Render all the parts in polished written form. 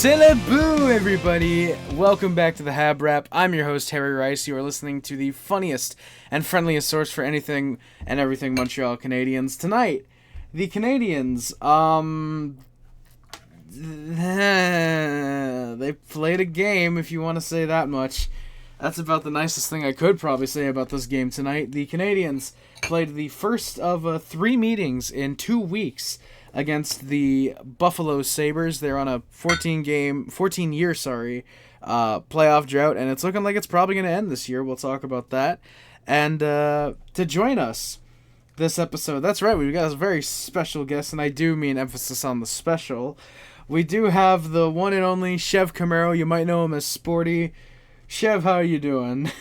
Syllaboo, everybody! Welcome back to the HabWrap. I'm your host, Harry Rice. You are listening to the funniest and friendliest source for anything and everything Montreal Canadiens. Tonight, the Canadiens, they played a game, if you want to say that much. That's about the nicest thing I could probably say about this game tonight. The Canadiens played the first of 3 meetings in 2 weeks against the Buffalo Sabres. They're on a 14-year playoff drought, and it's looking like it's probably going to end this year. We'll talk about that. And to join us this episode, that's right, we've got a very special guest, and I do mean emphasis on the special. We do have the one and only Chev Camaro. You might know him as Sporty. Chev, how are you doing?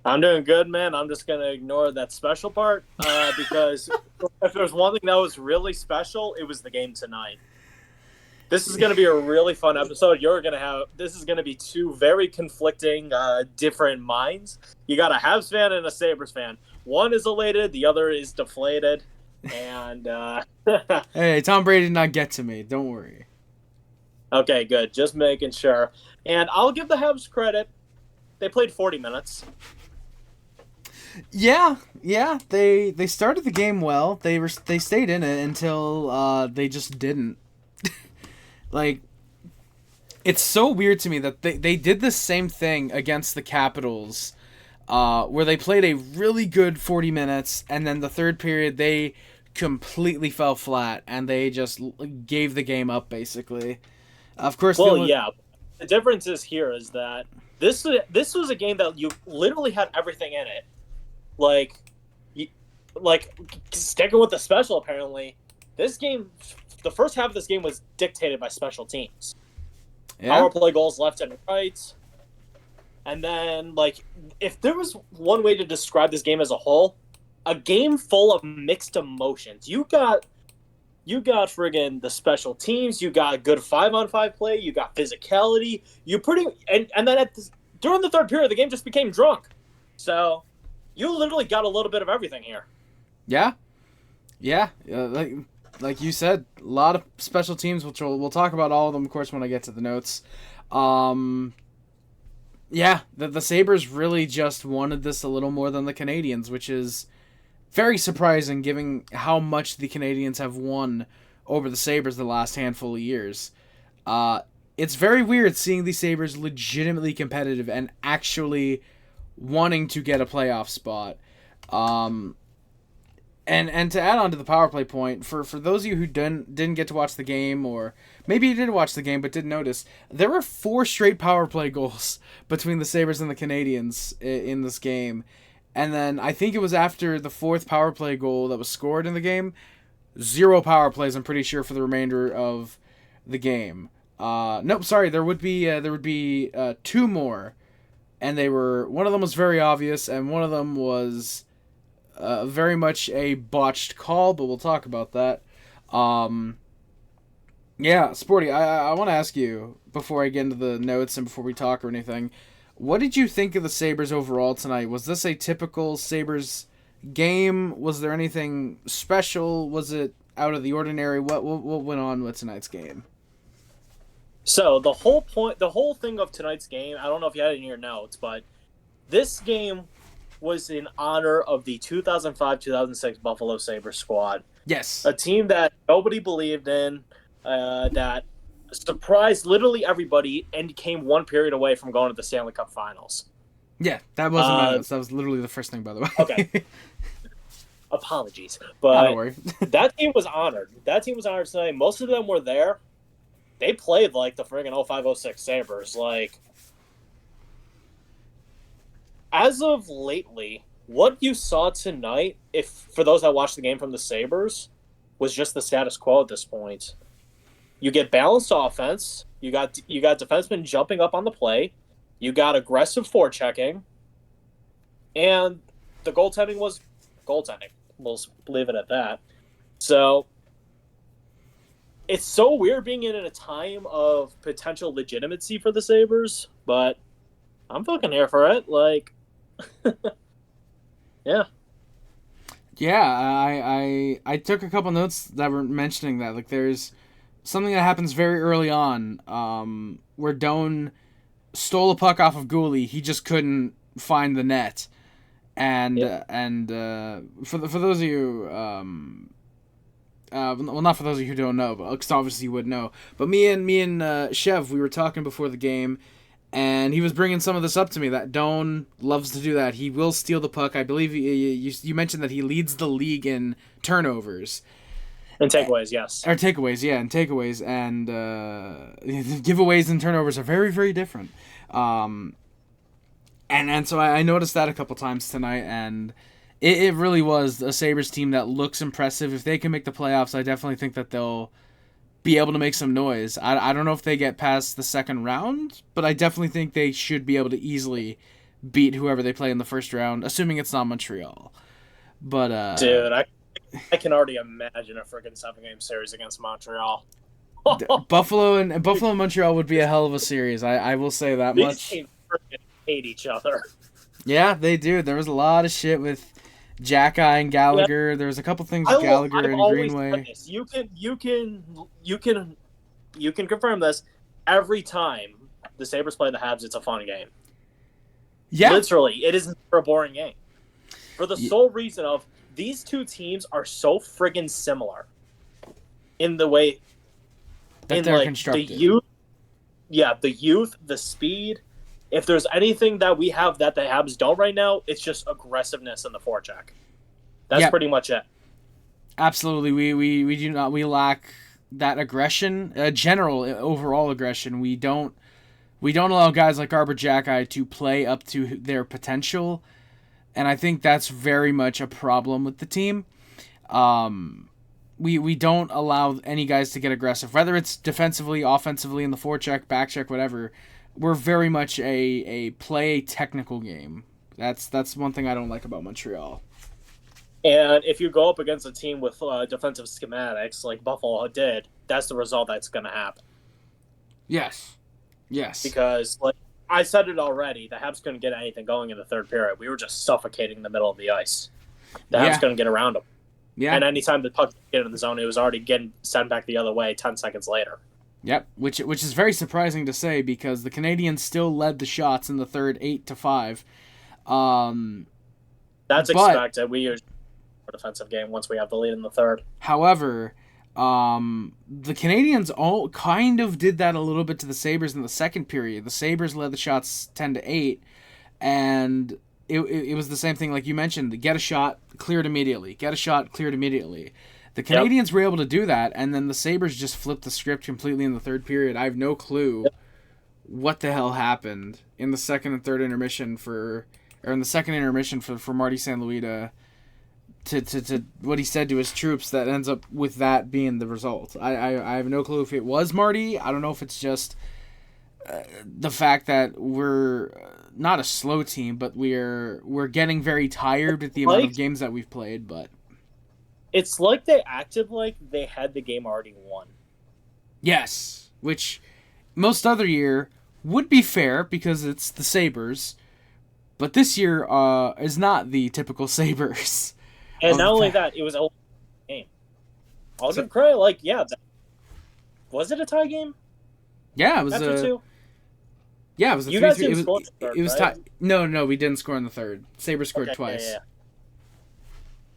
I'm doing good, man. I'm just going to ignore that special part because if there's one thing that was really special, it was the game tonight. This is going to be a really fun episode. This is going to be 2 very conflicting, different minds. You got a Habs fan and a Sabres fan. One is elated, the other is deflated. And Hey, Tom Brady did not get to me. Don't worry. Okay, good. Just making sure. And I'll give the Habs credit. They played 40 minutes. Yeah, they started the game well. They stayed in it until they just didn't. Like, it's so weird to me that they did the same thing against the Capitals, where they played a really good 40 minutes, and then the third period they completely fell flat and they just gave the game up basically. Of course. The difference is that this was a game that you literally had everything in it. Like sticking with the special, apparently, this game, the first half of this game was dictated by special teams. Yeah. Power play goals left and right. And then, if there was one way to describe this game as a whole, a game full of mixed emotions. You got friggin' the special teams, you got good 5-on-5 play, you got physicality, and then during the third period, the game just became drunk. So you literally got a little bit of everything here. Yeah. Like you said, a lot of special teams, which we'll talk about all of them, of course, when I get to the notes. The Sabres really just wanted this a little more than the Canadiens, which is very surprising given how much the Canadiens have won over the Sabres the last handful of years. It's very weird seeing the Sabres legitimately competitive and actually wanting to get a playoff spot. And to add on to the power play point, for those of you who didn't get to watch the game, or maybe you did watch the game but didn't notice, there were 4 straight power play goals between the Sabres and the Canadiens in this game. And then I think it was after the 4th power play goal that was scored in the game, 0 power plays, I'm pretty sure, for the remainder of the game. There would be 2 more. And one of them was very obvious, and one of them was very much a botched call, but we'll talk about that. Sporty, I want to ask you, before I get into the notes and before we talk or anything, what did you think of the Sabres overall tonight? Was this a typical Sabres game? Was there anything special? Was it out of the ordinary? What went on with tonight's game? So the whole thing of tonight's game, I don't know if you had it in your notes, but this game was in honor of the 2005-2006 Buffalo Sabres squad. Yes. A team that nobody believed in, that surprised literally everybody and came 1 period away from going to the Stanley Cup Finals. Yeah, that wasn't my notes. That was literally the first thing, by the way. Okay. Apologies. But don't worry. That team was honored. That team was honored tonight. Most of them were there. They played like the friggin' 05-06 Sabres. As of lately, what you saw tonight, for those that watched the game from the Sabres, was just the status quo at this point. You get balanced offense. You got defensemen jumping up on the play. You got aggressive forechecking. And the goaltending was goaltending. We'll leave it at that. So it's so weird being in a time of potential legitimacy for the Sabres, but I'm fucking here for it. Yeah. Yeah, I took a couple notes that were mentioning that. There's something that happens very early on, where Doan stole a puck off of goalie. He just couldn't find the net, and for those of you, well, not for those of you who don't know, but because obviously you would know. But me and Chev, we were talking before the game, and he was bringing some of this up to me. That Doan loves to do that. He will steal the puck. I believe you mentioned that he leads the league in turnovers. And takeaways, yes. Or takeaways, yeah, and takeaways, and giveaways and turnovers are very, very different. And so I noticed that a couple times tonight, and it really was a Sabres team that looks impressive. If they can make the playoffs, I definitely think that they'll be able to make some noise. I don't know if they get past the second round, but I definitely think they should be able to easily beat whoever they play in the first round, assuming it's not Montreal. But dude, I can already imagine a freaking 7-game series against Montreal. Buffalo and Montreal would be a hell of a series. I will say that These much. teams freaking hate each other. Yeah, they do. There was a lot of shit with Jack Eye and Gallagher. Yeah. There was a couple things with Gallagher and Greenway. This. You can confirm this. Every time the Sabres play the Habs, it's a fun game. Yeah, literally, it isn't a boring game. For the sole reason of these two teams are so friggin' similar in the way that they're constructed. The youth, the speed. If there's anything that we have that the Habs don't right now, it's just aggressiveness in the forecheck. That's pretty much it. Absolutely, we do not. We lack that aggression, general overall aggression. We don't allow guys like Arbor Jackeye to play up to their potential, and I think that's very much a problem with the team. We don't allow any guys to get aggressive, whether it's defensively, offensively, in the forecheck, backcheck, whatever. We're very much a play technical game. That's one thing I don't like about Montreal. And if you go up against a team with defensive schematics like Buffalo did, that's the result that's going to happen. Yes. Because, like I said it already, the Habs couldn't get anything going in the third period. We were just suffocating the middle of the ice. The Habs couldn't get around them. Yeah. And anytime the puck get in the zone, it was already getting sent back the other way 10 seconds later. Yep, which is very surprising to say because the Canadiens still led the shots in the third 8-5. That's expected. We usually a defensive game once we have the lead in the third. However, the Canadiens all kind of did that a little bit to the Sabres in the second period. The Sabres led the shots 10-8, and it was the same thing like you mentioned. Get a shot, clear it immediately. Get a shot, clear it immediately. The Canadiens were able to do that, and then the Sabres just flipped the script completely in the third period. I have no clue what the hell happened in the second and third intermission for Marty St. Louis to what he said to his troops that ends up with that being the result. I have no clue if it was Marty. I don't know if it's just the fact that we're not a slow team, but we're getting very tired with the amount of games that we've played, but it's like they acted like they had the game already won. Yes, which most other year would be fair because it's the Sabres, but this year is not the typical Sabres. And not only that, it was a game. I'll give credit, was it a tie game? Yeah, it was after two. Yeah, it was a 3-3. It was tied. No, we didn't score in the third. Sabres scored twice.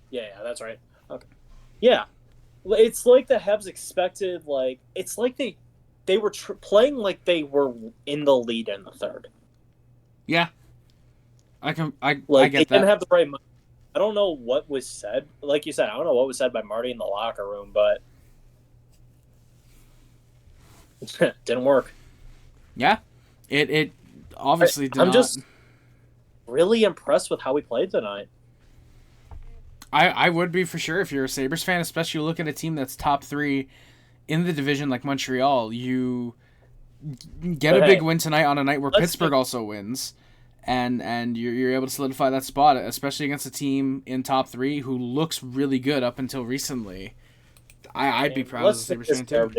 Yeah, that's right. Okay. Yeah, it's like the Habs expected. It's like they were playing like they were in the lead in the third. Yeah, I get they that. Didn't have the right. I don't know what was said. Like you said, I don't know what was said by Marty in the locker room, but it didn't work. Yeah, it obviously did. I'm just really impressed with how we played tonight. I would be for sure if you're a Sabres fan, especially look at a team that's top 3 in the division like Montreal. You get a big win tonight on a night where Pittsburgh also wins. And you're able to solidify that spot, especially against a team in top 3 who looks really good up until recently. I'd be proud as a Sabres fan too.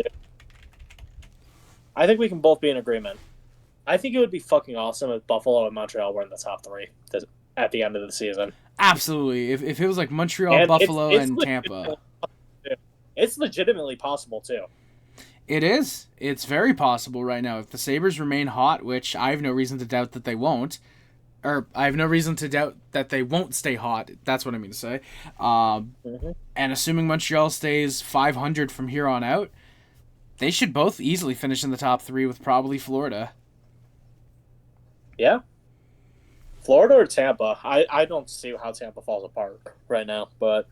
I think we can both be in agreement. I think it would be fucking awesome if Buffalo and Montreal were in the top 3 at the end of the season. Absolutely. If it was like Montreal, Buffalo, and Tampa. It's legitimately possible too. It is. It's very possible right now. If the Sabres remain hot, which I have no reason to doubt that they won't, or I have no reason to doubt that they won't stay hot. That's what I mean to say. Mm-hmm. And assuming Montreal stays 500 from here on out, they should both easily finish in the top 3 with probably Florida. Yeah. Florida or Tampa? I don't see how Tampa falls apart right now, but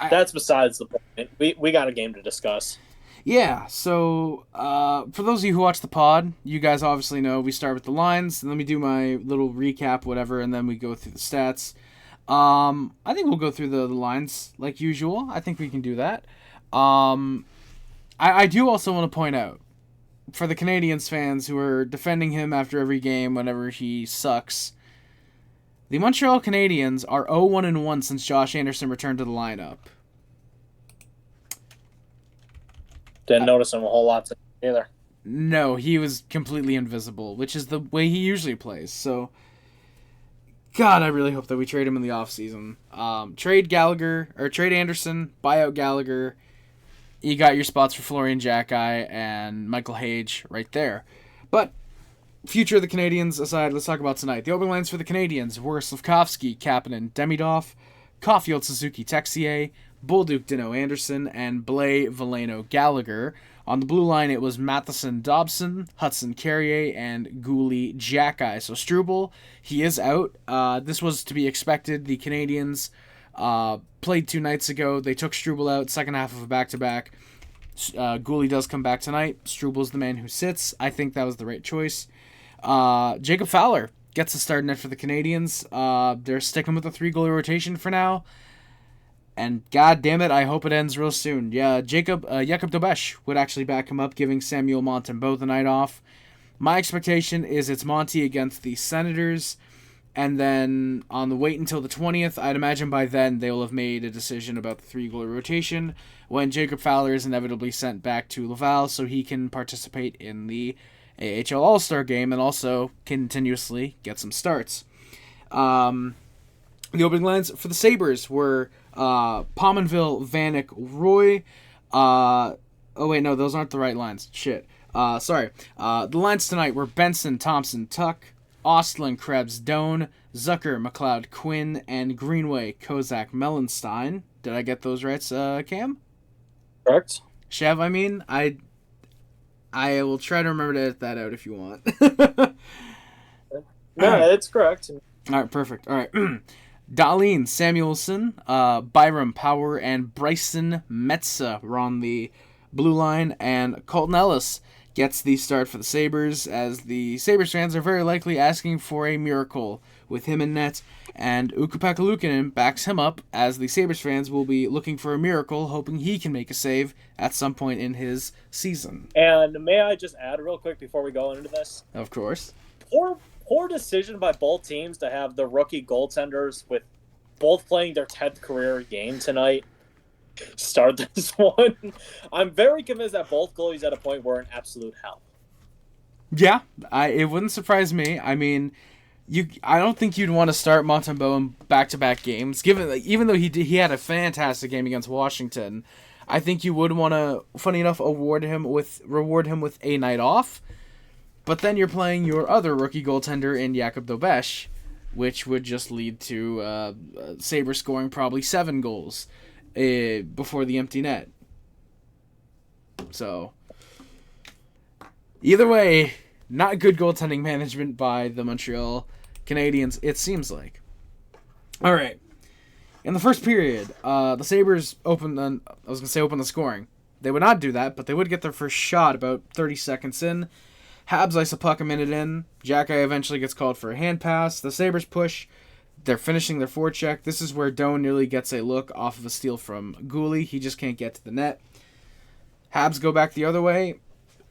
that's besides the point. We got a game to discuss. Yeah, so for those of you who watch the pod, you guys obviously know we start with the lines. Let me do my little recap, whatever, and then we go through the stats. I think we'll go through the lines like usual. I think we can do that. I do also want to point out, for the Canadiens fans who are defending him after every game whenever he sucks, the Montreal Canadiens are 0-1-1 since Josh Anderson returned to the lineup. Didn't notice him a whole lot either. No, he was completely invisible, which is the way he usually plays. So, God, I really hope that we trade him in the offseason. Trade Anderson, buy out Gallagher. You got your spots for Florian Xhekaj and Michael Hage right there. But future of the Canadiens aside, let's talk about tonight. The opening lines for the Canadiens were Slafkovsky, Kapanen, Demidov, Caulfield, Suzuki, Texier, Bolduc, Dino, Anderson, and Blais, Veleno, Gallagher. On the blue line, it was Matheson, Dobson, Hudson, Carrier, and Goalie, Xhekaj. So Struble, he is out. This was to be expected. The Canadiens played 2 nights ago. They took Struble out, second half of a back-to-back. Goalie does come back tonight. Struble's the man who sits. I think that was the right choice. Jacob Fowler gets the start net for the Canadiens. They're sticking with the 3-goalie rotation for now. And god damn it, I hope it ends real soon. Yeah, Jakub Dobeš would actually back him up, giving Samuel Montembeault the night off. My expectation is it's Monty against the Senators. And then on the wait until the 20th, I'd imagine by then they will have made a decision about the 3-goalie rotation when Jacob Fowler is inevitably sent back to Laval so he can participate in the AHL All-Star game and also continuously get some starts. The opening lines for the Sabres were Pominville, Vanek, Roy. Oh, wait, no, those aren't the right lines. Shit. Sorry. The lines tonight were Benson, Thompson, Tuck, Ostlund, Krebs, Doan, Zucker, McLeod, Quinn, and Greenway, Kozak, Mellenstein. Did I get those right, Cam? Correct. Chev, I mean, I will try to remember to edit that out if you want. No, it's correct. All right, perfect. All right. Dahlin, Samuelson, Byram Power, and Bryson Metza were on the blue line, and Colten Ellis gets the start for the Sabres, as the Sabres fans are very likely asking for a miracle with him in net, and Ukko-Pekka Luukkonen backs him up, as the Sabres fans will be looking for a miracle, hoping he can make a save at some point in his season. And may I just add real quick before we go into this? Of course. Poor decision by both teams to have the rookie goaltenders with both playing their 10th career game tonight start this one. I'm very convinced that both goalies at a point were in absolute hell. Yeah, it wouldn't surprise me. I mean, I don't think you'd want to start Montembeault in back-to-back games, given even though he had a fantastic game against Washington. I think you would want to, funny enough, reward him with a night off. But then you're playing your other rookie goaltender in Jakub Dobeš, which would just lead to Sabres scoring probably 7 goals before the empty net. So, either way, not good goaltending management by the Montreal Canadiens, it seems like. All right. In the first period, the Sabres opened the scoring. They would not do that, but they would get their first shot about 30 seconds in. Habs ice a puck a minute in. Xhekaj eventually gets called for a hand pass. The Sabres push. They're finishing their forecheck. This is where Doan nearly gets a look off of a steal from Goalie. He just can't get to the net. Habs go back the other way.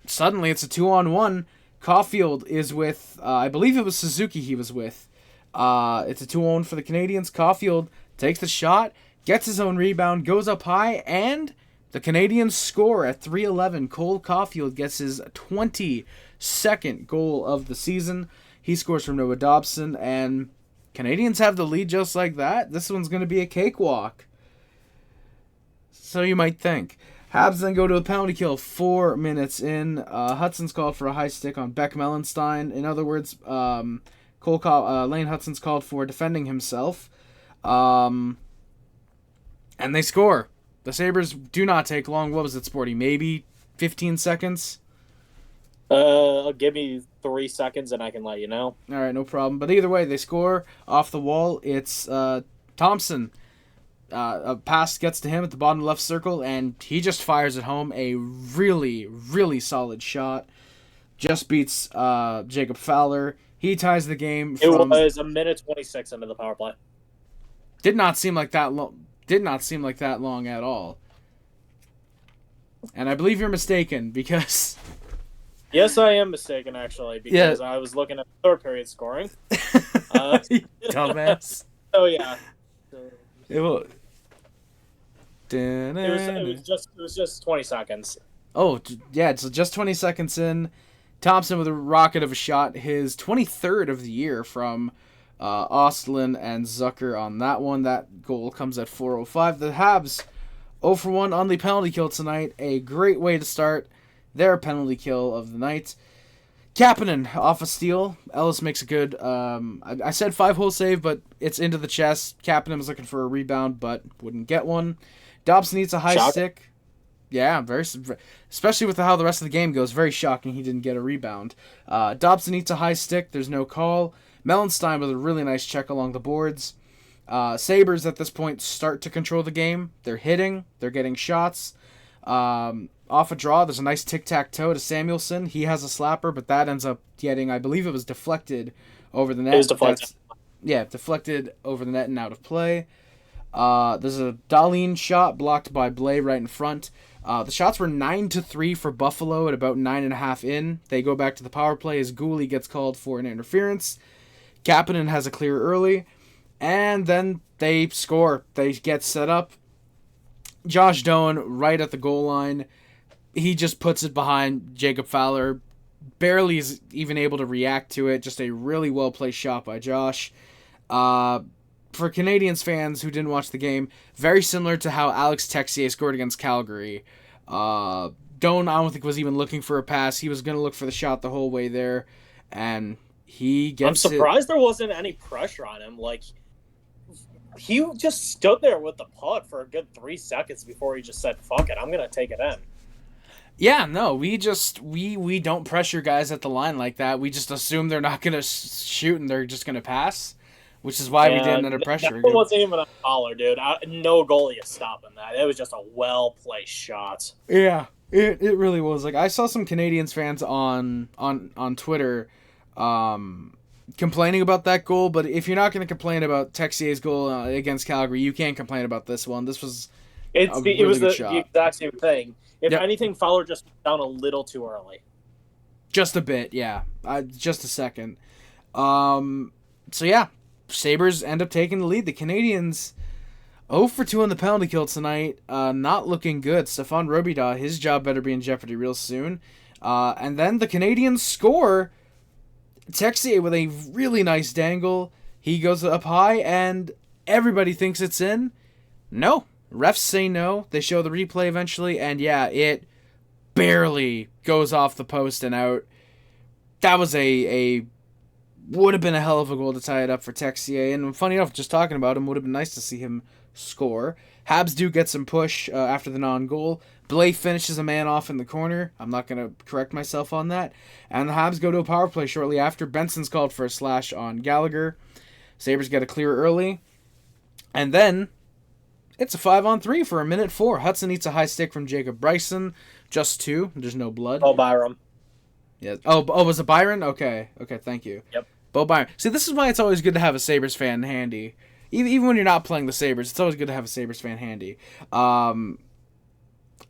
Suddenly, it's a 2-on-1. Caulfield is with, I believe it was Suzuki he was with. It's a 2-on-1 for the Canadiens. Caulfield takes the shot, gets his own rebound, goes up high, and the Canadiens score at 3:11. Cole Caulfield gets his 22nd goal of the season. He scores from Noah Dobson, and Canadiens have the lead just like that. This one's going to be a cakewalk. So you might think. Habs then go to a penalty kill 4 minutes in. Hudson's called for a high stick on Beck Mellenstein. In other words, Lane Hudson's called for defending himself. And they score. The Sabres do not take long. What was it, Sporty? Maybe 15 seconds? Give me 3 seconds and I can let you know. All right, no problem. But either way, they score off the wall. It's Thompson. A pass gets to him at the bottom left circle, and he just fires it home. A really, really solid shot. Just beats Jacob Fowler. He ties the game. It was a minute 26 into the power play. Did not seem like that long. Did not seem like that long at all. And I believe you're mistaken because. Yes, I am mistaken actually because I was looking at the third period scoring. Dumbass. Oh yeah. It will. It was just 20 seconds. Oh yeah, so just 20 seconds in, Thompson with a rocket of a shot, his 23rd of the year from Ostlund and Zucker on that one. That goal comes at 4:05. The Habs 0 for 1 on the penalty kill tonight. A great way to start their penalty kill of the night. Kapanen off a steal. Ellis makes a good, I said 5-hole save, but it's into the chest. Kapanen was looking for a rebound, but wouldn't get one. Dobson needs a high stick. Yeah, especially with how the rest of the game goes. Very shocking he didn't get a rebound. Dobson needs a high stick. There's no call. Mellenstein with a really nice check along the boards. Sabres at this point start to control the game. They're hitting. They're getting shots. Off a draw, there's a nice tic-tac-toe to Samuelson. He has a slapper, but that ends up getting, I believe it was deflected over the net. It was deflected. Deflected over the net and out of play. There's a Dahlin shot blocked by Blais right in front. The shots were 9-3 for Buffalo at about 9.5 in. They go back to the power play as goalie gets called for an interference. Kapanen has a clear early, and then they score. They get set up. Josh Doan right at the goal line. He just puts it behind Jacob Fowler. Barely is even able to react to it. Just a really well-placed shot by Josh. For Canadiens fans who didn't watch the game, very similar to how Alex Texier scored against Calgary. Doan, I don't think, was even looking for a pass. He was going to look for the shot the whole way there, and he gets I'm surprised there wasn't any pressure on him. Like, he just stood there with the puck for a good 3 seconds before he just said, fuck it, I'm going to take it in. Yeah, no, we don't pressure guys at the line like that. We just assume they're not going to shoot and they're just going to pass, which is why we didn't under pressure. That wasn't even a Fowler, dude. No goalie is stopping that. It was just a well-placed shot. Yeah, it really was. Like, I saw some Canadiens fans on Twitter complaining about that goal, but if you're not going to complain about Texier's goal against Calgary, you can't complain about this one. This was it was the exact same thing. If anything, Fowler just went down a little too early. Just a bit, yeah. Just a second. So, yeah, Sabres end up taking the lead. The Canadiens 0 for 2 on the penalty kill tonight. Not looking good. Stefan Robida, his job better be in jeopardy real soon. And then the Canadiens score. Texier with a really nice dangle. He goes up high, and everybody thinks it's in. No. Refs say no. They show the replay eventually, and yeah, it barely goes off the post and out. That was would have been a hell of a goal to tie it up for Texier, and funny enough, just talking about him, would have been nice to see him score. Habs do get some push after the non-goal. Blais finishes a man off in the corner. I'm not going to correct myself on that. And the Habs go to a power play shortly after. Benson's called for a slash on Gallagher. Sabres get a clear early. And then it's a 5-on-3 for a minute 4. Hudson eats a high stick from Jacob Bryson. Just 2. There's no blood. Oh, Byram. Yeah. Oh, was it Byron? Okay, thank you. Yep. Bo Byron. See, this is why it's always good to have a Sabres fan handy. Even when you're not playing the Sabres, it's always good to have a Sabres fan handy.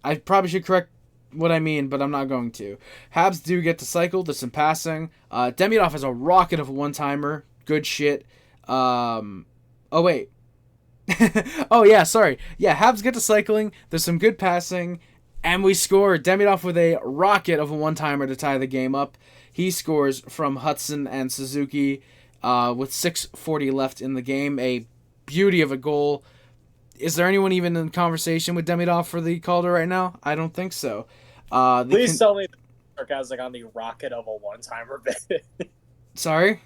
I probably should correct what I mean, but I'm not going to. Habs do get to cycle. There's some passing. Demidov has a rocket of a one-timer. Good shit. Oh, wait. Oh, yeah, sorry. Yeah, Habs get to cycling. There's some good passing. And we score. Demidov with a rocket of a one-timer to tie the game up. He scores from Hudson and Suzuki with 6:40 left in the game. A beauty of a goal. Is there anyone even in conversation with Demidov for the Calder right now? I don't think so. Please tell me sarcastic on the rocket of a one-timer bit. Sorry?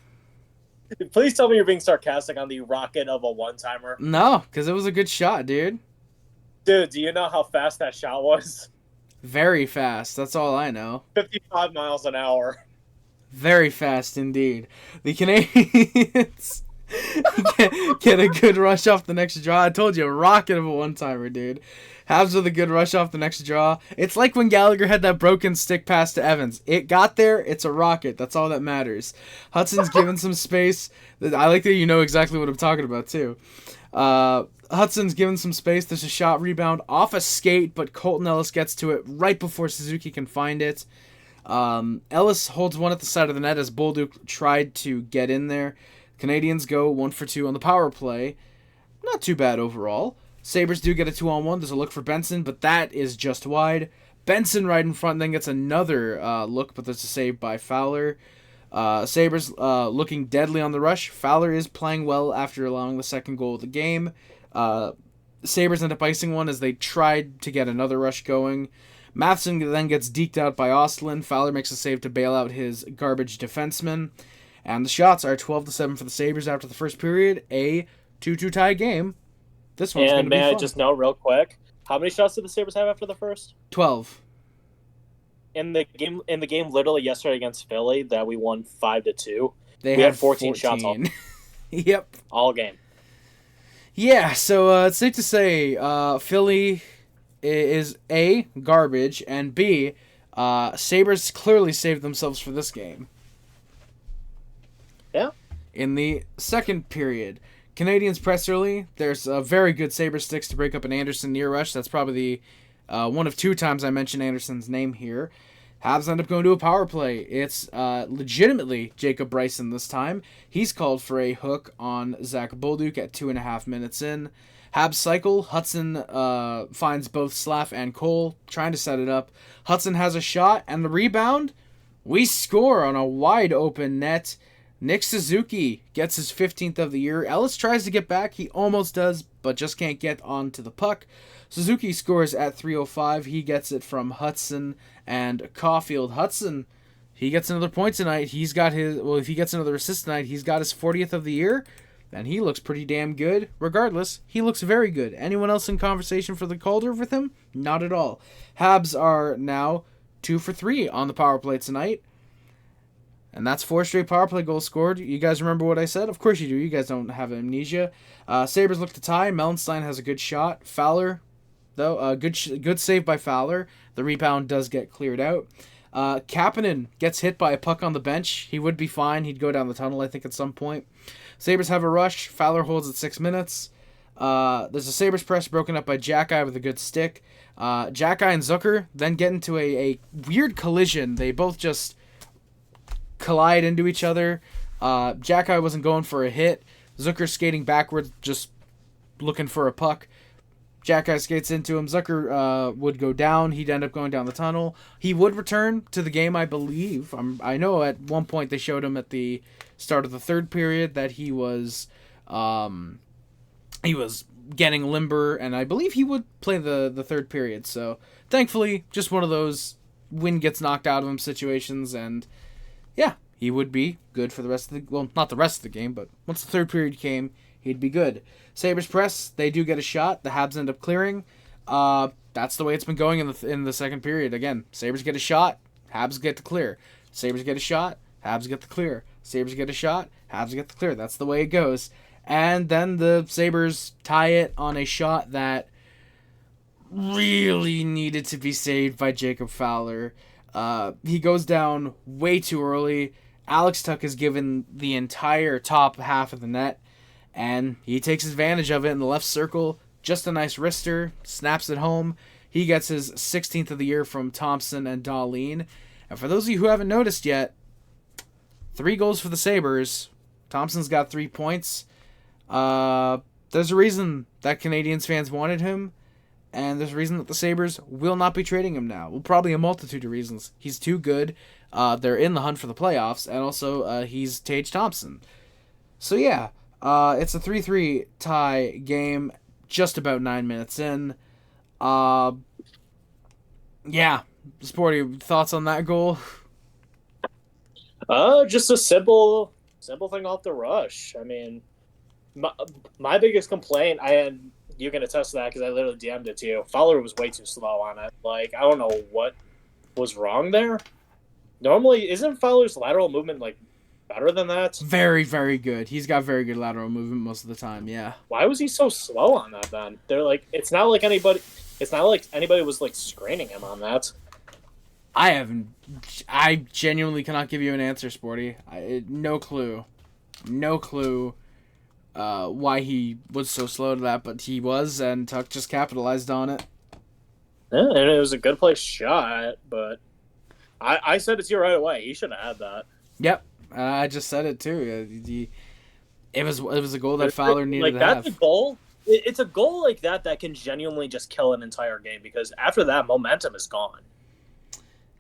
Please tell me you're being sarcastic on the rocket of a one-timer. No, because it was a good shot, dude. Dude, do you know how fast that shot was? Very fast. That's all I know. 55 miles an hour. Very fast indeed. The Canadiens get a good rush off the next draw. I told you, a rocket of a one-timer, dude. Habs with a good rush off the next draw. It's like when Gallagher had that broken stick pass to Evans. It got there. It's a rocket. That's all that matters. Hudson's given some space. I like that you know exactly what I'm talking about, too. Hudson's given some space. There's a shot rebound off a skate, but Colten Ellis gets to it right before Suzuki can find it. Ellis holds one at the side of the net as Bolduc tried to get in there. Canadiens go 1 for 2 on the power play. Not too bad overall. Sabres do get a 2-on-1. There's a look for Benson, but that is just wide. Benson right in front then gets another look, but there's a save by Fowler. Sabres looking deadly on the rush. Fowler is playing well after allowing the second goal of the game. Sabres end up icing one as they tried to get another rush going. Matheson then gets deked out by Ostlund. Fowler makes a save to bail out his garbage defenseman. And the shots are 12-7 for the Sabres after the first period. A 2-2 tie game. This one's going to be fun. And may I just know real quick, how many shots did the Sabres have after the first? 12. In the game literally yesterday against Philly that we won 5-2. We had 14 shots all. Yep. All game. Yeah, so it's safe to say Philly is A, garbage, and B, Sabres clearly saved themselves for this game. Yeah. In the second period, Canadiens press early. There's a very good Sabres sticks to break up an Anderson near rush. That's probably the one of 2 times I mentioned Anderson's name here. Habs end up going to a power play. It's legitimately Jacob Bryson this time. He's called for a hook on Zach Bolduc at 2.5 minutes in. Habs cycle. Hudson finds both Slav and Cole trying to set it up. Hudson has a shot, and the rebound. We score on a wide open net. Nick Suzuki gets his 15th of the year. Ellis tries to get back. He almost does, but just can't get onto the puck. Suzuki scores at 3:05. He gets it from Hudson and Caulfield. Hudson, he gets another point tonight. He's got his, well, if he gets another assist tonight, he's got his 40th of the year, and he looks pretty damn good. Regardless, he looks very good. Anyone else in conversation for the Calder with him? Not at all. Habs are now 2 for 3 on the power play tonight. And that's 4 straight power play goals scored. You guys remember what I said? Of course you do. You guys don't have amnesia. Sabres look to tie. Mellenstein has a good shot. Fowler, though, good save by Fowler. The rebound does get cleared out. Kapanen gets hit by a puck on the bench. He would be fine. He'd go down the tunnel, I think, at some point. Sabres have a rush. Fowler holds at 6 minutes. There's a Sabres press broken up by Jackeye with a good stick. Jackeye and Zucker then get into a weird collision. They both just collide into each other. Jackeye wasn't going for a hit. Zucker skating backwards, just looking for a puck. Jackeye skates into him. Zucker would go down. He'd end up going down the tunnel. He would return to the game, I believe. I know at one point they showed him at the start of the third period that he was getting limber, and I believe he would play the third period. So thankfully, just one of those wind gets knocked out of him situations, and yeah, he would be good for the rest of the... Well, not the rest of the game, but once the third period came, he'd be good. Sabres press, they do get a shot. The Habs end up clearing. That's the way it's been going in the second period. Again, Sabres get a shot, Habs get to clear. Sabres get a shot, Habs get the clear. Sabres get a shot, Habs get the clear. That's the way it goes. And then the Sabres tie it on a shot that really needed to be saved by Jacob Fowler. He goes down way too early. Alex Tuck is given the entire top half of the net, and he takes advantage of it in the left circle. Just a nice wrister, snaps it home. He gets his 16th of the year from Thompson and Dahlin. And for those of you who haven't noticed yet, 3 goals for the Sabres. Thompson's got 3 points. There's a reason that Canadiens fans wanted him. And there's a reason that the Sabres will not be trading him now. Well, probably a multitude of reasons. He's too good. They're in the hunt for the playoffs. And also, he's Tage Thompson. So, yeah. It's a 3-3 tie game. just about 9 minutes in. Yeah, Sporty, thoughts on that goal? Just a simple thing off the rush. I mean, my biggest complaint, you can attest to that because I literally DM'd it to you. Fowler was way too slow on it. Like, I don't know what was wrong there. Normally, isn't Fowler's lateral movement like better than that? Very, very good. He's got very good lateral movement most of the time. Yeah. Why was he so slow on that then? They're like, it's not like anybody was like screening him on that. I genuinely cannot give you an answer, Sporty. No clue. No clue why he was so slow to that, but he was, and Tuck just capitalized on it. Yeah, and it was a good place shot, but I said it to you right away. He should have had that. Yep, I just said it too. It was a goal that Fowler needed to have. That's a goal. It's a goal like that can genuinely just kill an entire game because after that, momentum is gone.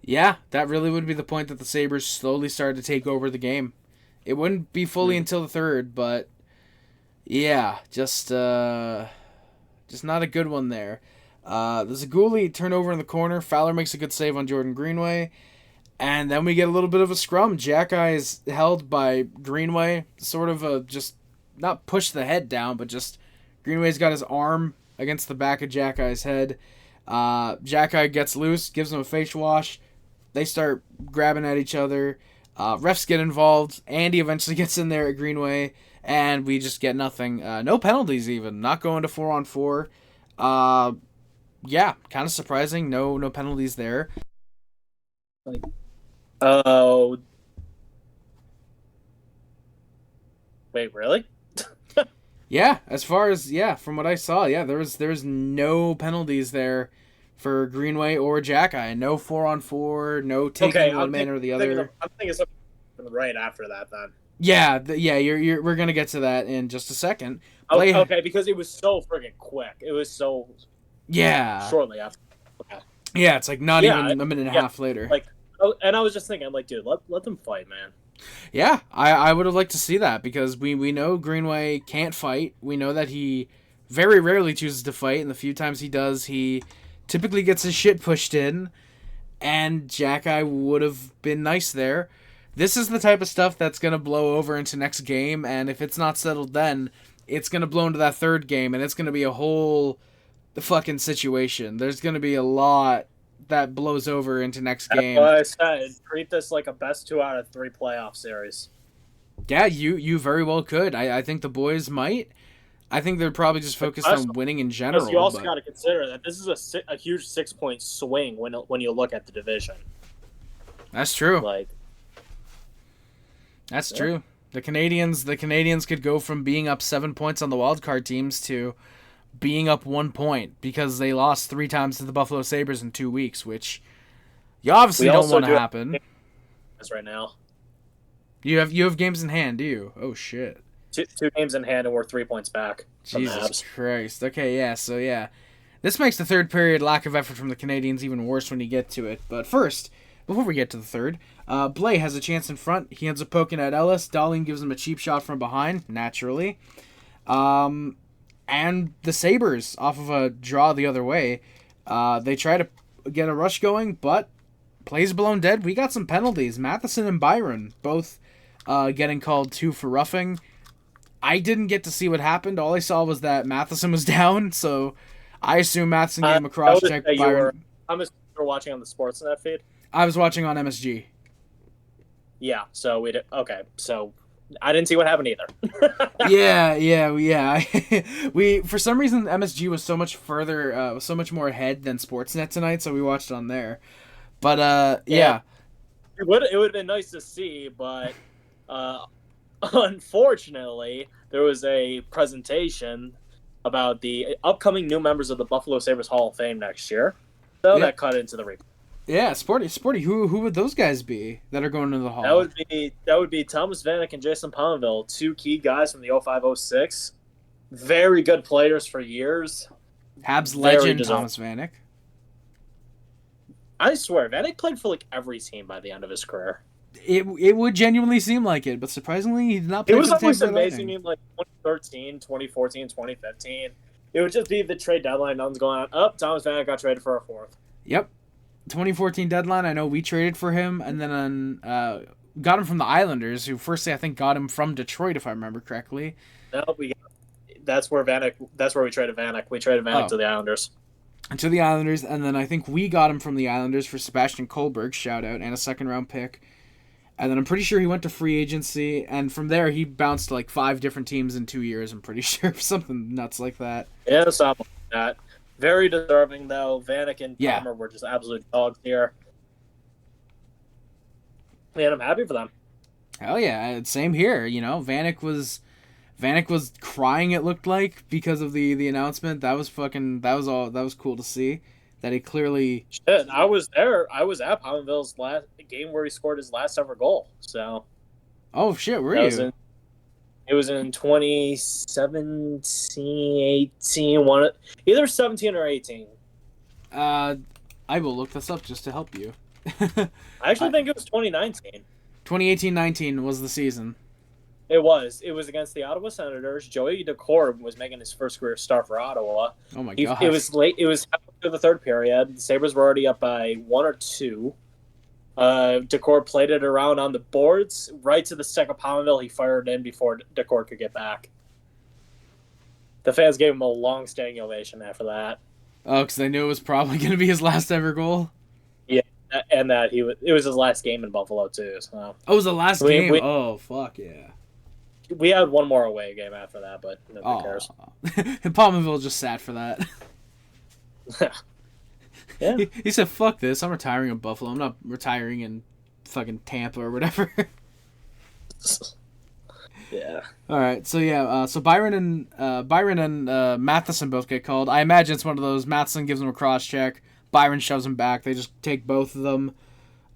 Yeah, that really would be the point that the Sabres slowly started to take over the game. It wouldn't be fully until the third, but yeah, just not a good one there. There's a goalie turnover in the corner. Fowler makes a good save on Jordan Greenway. And then we get a little bit of a scrum. Jackeye is held by Greenway. Sort of just not push the head down, but just Greenway's got his arm against the back of Jackeye's head. Jackeye gets loose, gives him a face wash. They start grabbing at each other. Refs get involved. Andy eventually gets in there at Greenway. And we just get nothing. No penalties even. Not going to 4-on-4. Yeah, kind of surprising. No penalties there. Oh. Wait, really? Yeah, as far as, from what I saw, there was no penalties there for Greenway or Jackeye. No 4-on-4, no taking one man or the other. I'm thinking something right after that then. Yeah, we're gonna get to that in just a second. Okay, because it was so friggin' quick. It was so shortly after. Okay. Yeah, it's like not even a minute and a half later. Like, and I was just thinking, I'm like, dude, let them fight, man. Yeah, I would have liked to see that because we know Greenway can't fight. We know that he very rarely chooses to fight, and the few times he does, he typically gets his shit pushed in, and Jackeye would have been nice there. This is the type of stuff that's going to blow over into next game, and if it's not settled then, it's going to blow into that third game, and it's going to be a whole fucking situation. There's going to be a lot that blows over into next game. That's what I said. Treat this like a best 2 out of 3 playoff series. Yeah, you very well could. I think the boys might. I think they're probably just focused on winning in general. Because you also got to consider that this is a huge 6-point swing when you look at the division. That's true. That's true. The Canadiens could go from being up 7 points on the wildcard teams to being up 1 point because they lost 3 times to the Buffalo Sabres in 2 weeks, which you obviously don't want to happen. Right now, you have games in hand, do you? Oh shit. 2 games in hand and we're 3 points back. Jesus Christ. Okay, yeah. So yeah, this makes the third period lack of effort from the Canadiens even worse when you get to it. But first, before we get to the third, Blais has a chance in front. He ends up poking at Ellis. Darling gives him a cheap shot from behind, naturally. And the Sabres, off of a draw the other way, they try to get a rush going, but plays blown dead. We got some penalties. Matheson and Byron both getting called 2 for roughing. I didn't get to see what happened. All I saw was that Matheson was down, so I assume Matheson gave him a cross-check. I'm assuming you were watching on the Sportsnet feed? I was watching on MSG. Yeah, so so I didn't see what happened either. yeah. We for some reason MSG was so much further, so much more ahead than Sportsnet tonight, so we watched on there. But yeah. It would have been nice to see, but unfortunately, there was a presentation about the upcoming new members of the Buffalo Sabres Hall of Fame next year. So that cut into the replay. Yeah, Sporty. Who would those guys be that are going into the Hall? That would be Thomas Vanek and Jason Pominville, 2 key guys from the 05-06. Very good players for years. Habs legend Thomas Vanek. I swear, Vanek played for like every team by the end of his career. It would genuinely seem like it, but surprisingly, he did not play for the Tampa Bay Lightning. It was always amazing in like 2013, 2014, 2015. It would just be the trade deadline. Nothing's going on. Up, Thomas Vanek got traded for a fourth. Yep. 2014 deadline, I know we traded for him, and then got him from the Islanders, who firstly I think got him from Detroit, if I remember correctly. No, that's where we traded Vanek. We traded Vanek to the Islanders. To the Islanders, and then I think we got him from the Islanders for Sebastian Kohlberg, shout out, and a second-round pick. And then I'm pretty sure he went to free agency, and from there he bounced to like 5 different teams in 2 years, I'm pretty sure. Something nuts like that. Yeah, something like that. Very deserving, though. Vanek and Palmer were just absolute dogs here. Man, I'm happy for them. Hell yeah, same here. Vanek was crying, it looked like, because of the announcement. That was cool to see. That he clearly... Shit, I was there. I was at Pominville's last game where he scored his last ever goal. So... Oh, shit, were you? It was in 2017, 18, either 17 or 18. I will look this up just to help you. I actually think it was 2019. 2018-19 was the season. It was. It was against the Ottawa Senators. Joey Decorb was making his first career start for Ottawa. Oh my god! It was late. It was after the third period. The Sabres were already up by 1 or 2. Decorb played it around on the boards right to the stick of Pominville. He fired in before Decorb could get back. The fans gave him a long standing ovation after that. Oh, because they knew it was probably going to be his last ever goal. Yeah, and that it was his last game in Buffalo too. So. Oh, it was the last game. Oh, fuck yeah. We had one more away game after that, but nobody cares. Pominville just sat for that. Yeah. He said, fuck this, I'm retiring in Buffalo. I'm not retiring in fucking Tampa or whatever. Yeah. Alright, so Byron and Matheson both get called. I imagine it's one of those, Matheson gives him a cross-check, Byron shoves him back, they just take both of them.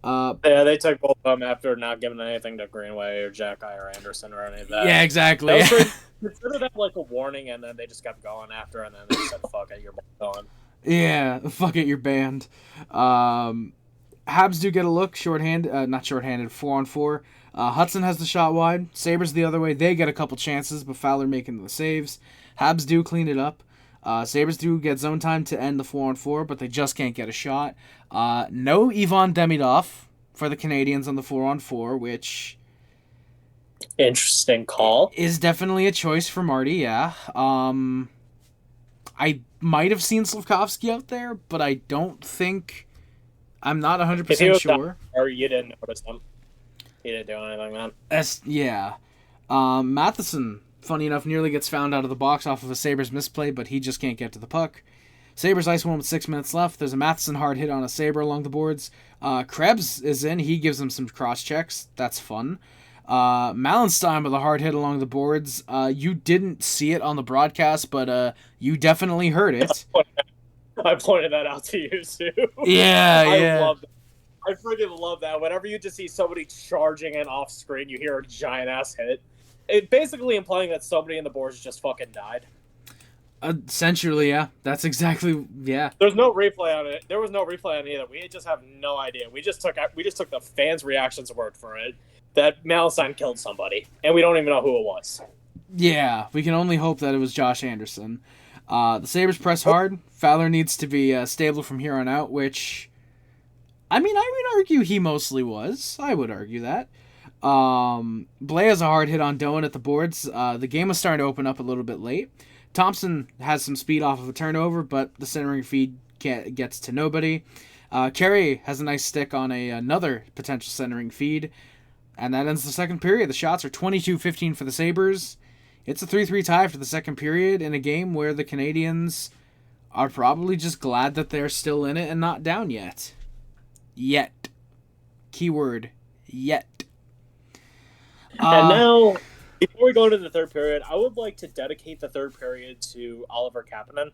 Yeah, they took both of them after not giving anything to Greenway or Jack or Anderson or any of that. Yeah, exactly. They considered that like a warning, and then they just kept going after, and then they said, fuck it, you're gone. Yeah, fuck it, you're banned. Habs do get a look, not shorthanded, 4-on-4. Hudson has the shot wide. Sabres the other way, they get a couple chances, but Fowler making the saves. Habs do clean it up. Sabres do get zone time to end the 4-on-4, but they just can't get a shot. No Ivan Demidov for the Canadiens on the 4-on-4, which... Interesting call. Is definitely a choice for Marty, yeah. I might have seen Slavkovsky out there, but I don't think... I'm not 100% sure. Or you didn't notice him. He didn't do anything, man. Yeah. Matheson, funny enough, nearly gets found out of the box off of a Sabres misplay, but he just can't get to the puck. Sabres ice one with 6 minutes left. There's a Matheson hard hit on a Sabre along the boards. Krebs is in. He gives him some cross checks. That's fun. Malenstein with a hard hit along the boards. You didn't see it on the broadcast, but you definitely heard it. I pointed that out to you, too. Yeah. I love that. I freaking love that. Whenever you just see somebody charging in off screen, you hear a giant-ass hit. It basically implying that somebody in the boards just fucking died. Essentially, yeah. That's exactly, yeah. There's no replay on it. There was no replay on it either. We just have no idea. We just took the fans' reactions word for it that Malenstein killed somebody, and we don't even know who it was. Yeah, we can only hope that it was Josh Anderson. The Sabres press hard. Fowler needs to be stable from here on out, which, I mean, I would argue he mostly was. I would argue that. Blais has a hard hit on Doan at the boards. The game was starting to open up a little bit late. Thompson has some speed off of a turnover, but the centering feed gets to nobody. Carey has a nice stick on another potential centering feed, and that ends the second period. The shots are 22-15 for the Sabres. It's a 3-3 tie for the second period in a game where the Canadiens are probably just glad that they're still in it and not down yet. Yet. Keyword, yet. And now, before we go into the third period, I would like to dedicate the third period to Oliver Kapanen.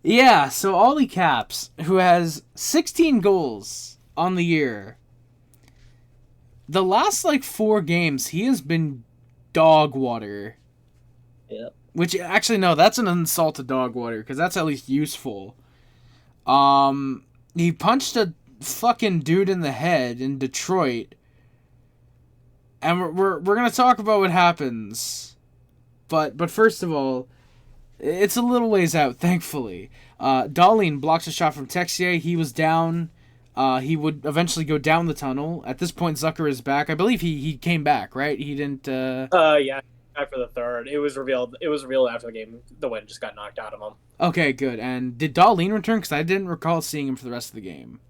Yeah, so Ollie Caps, who has 16 goals on the year. The last, 4 games, he has been dog water. Yeah. Which, actually, no, that's an insult to dog water, because that's at least useful. He punched a fucking dude in the head in Detroit. And we're gonna talk about what happens. But first of all, It's a little ways out, thankfully. Dahlin blocks a shot from Texier. He was down. He would eventually go down the tunnel. At this point, Zucker is back. I believe he came back, right? He didn't... Yeah, after the third. It was revealed after the game. The wind just got knocked out of him. Okay, good. And did Dahlin return? Because I didn't recall seeing him for the rest of the game.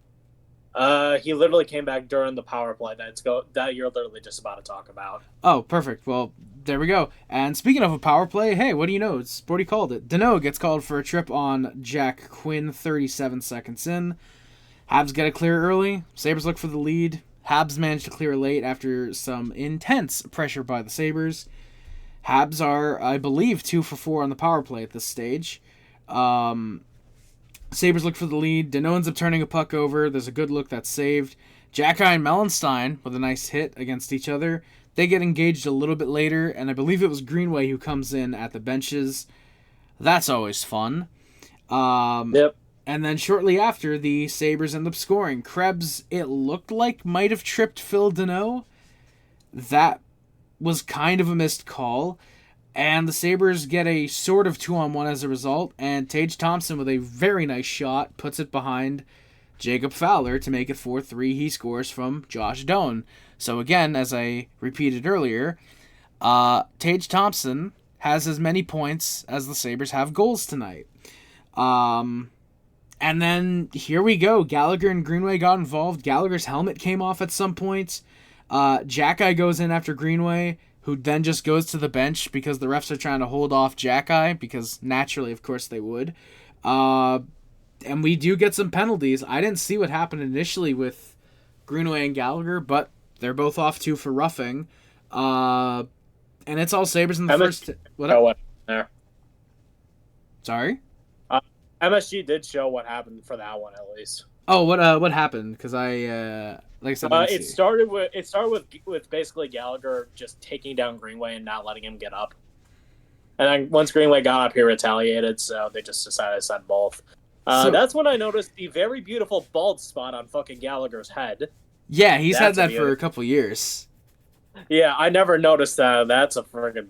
He literally came back during the power play that you're literally just about to talk about. Oh, perfect. Well, there we go. And speaking of a power play, hey, what do you know? It's Sporty called it. Danault gets called for a trip on Jack Quinn 37 seconds in. Habs get a clear early. Sabres look for the lead. Habs manage to clear late after some intense pressure by the Sabres. Habs are, I believe, 2 for 4 on the power play at this stage. Sabres look for the lead. Danault ends up turning a puck over. There's a good look that's saved. Jacki and Mellenstein with a nice hit against each other. They get engaged a little bit later, and I believe it was Greenway who comes in at the benches. That's always fun. Yep. And then shortly after, the Sabres end up scoring. Krebs, it looked like, might have tripped Phil Danault. That was kind of a missed call. And the Sabres get a sort of 2-on-1 as a result. And Tage Thompson, with a very nice shot, puts it behind Jacob Fowler to make it 4-3. He scores from Josh Doan. So again, as I repeated earlier, Tage Thompson has as many points as the Sabres have goals tonight. And then here we go. Gallagher and Greenway got involved. Gallagher's helmet came off at some point. Jacki goes in after Greenway, who then just goes to the bench because the refs are trying to hold off Jacki, because naturally, of course, they would. And we do get some penalties. I didn't see what happened initially with Greenway and Gallagher, but they're both off 2 for roughing. And it's all Sabres in the first... What there? Sorry? MSG did show what happened for that one, at least. Oh, what happened? Because I like I said, it started with basically Gallagher just taking down Greenway and not letting him get up. And then once Greenway got up, he retaliated, so they just decided to send both. That's when I noticed the very beautiful bald spot on fucking Gallagher's head. Yeah, he's had that for a couple years. Yeah, I never noticed that. That's a friggin'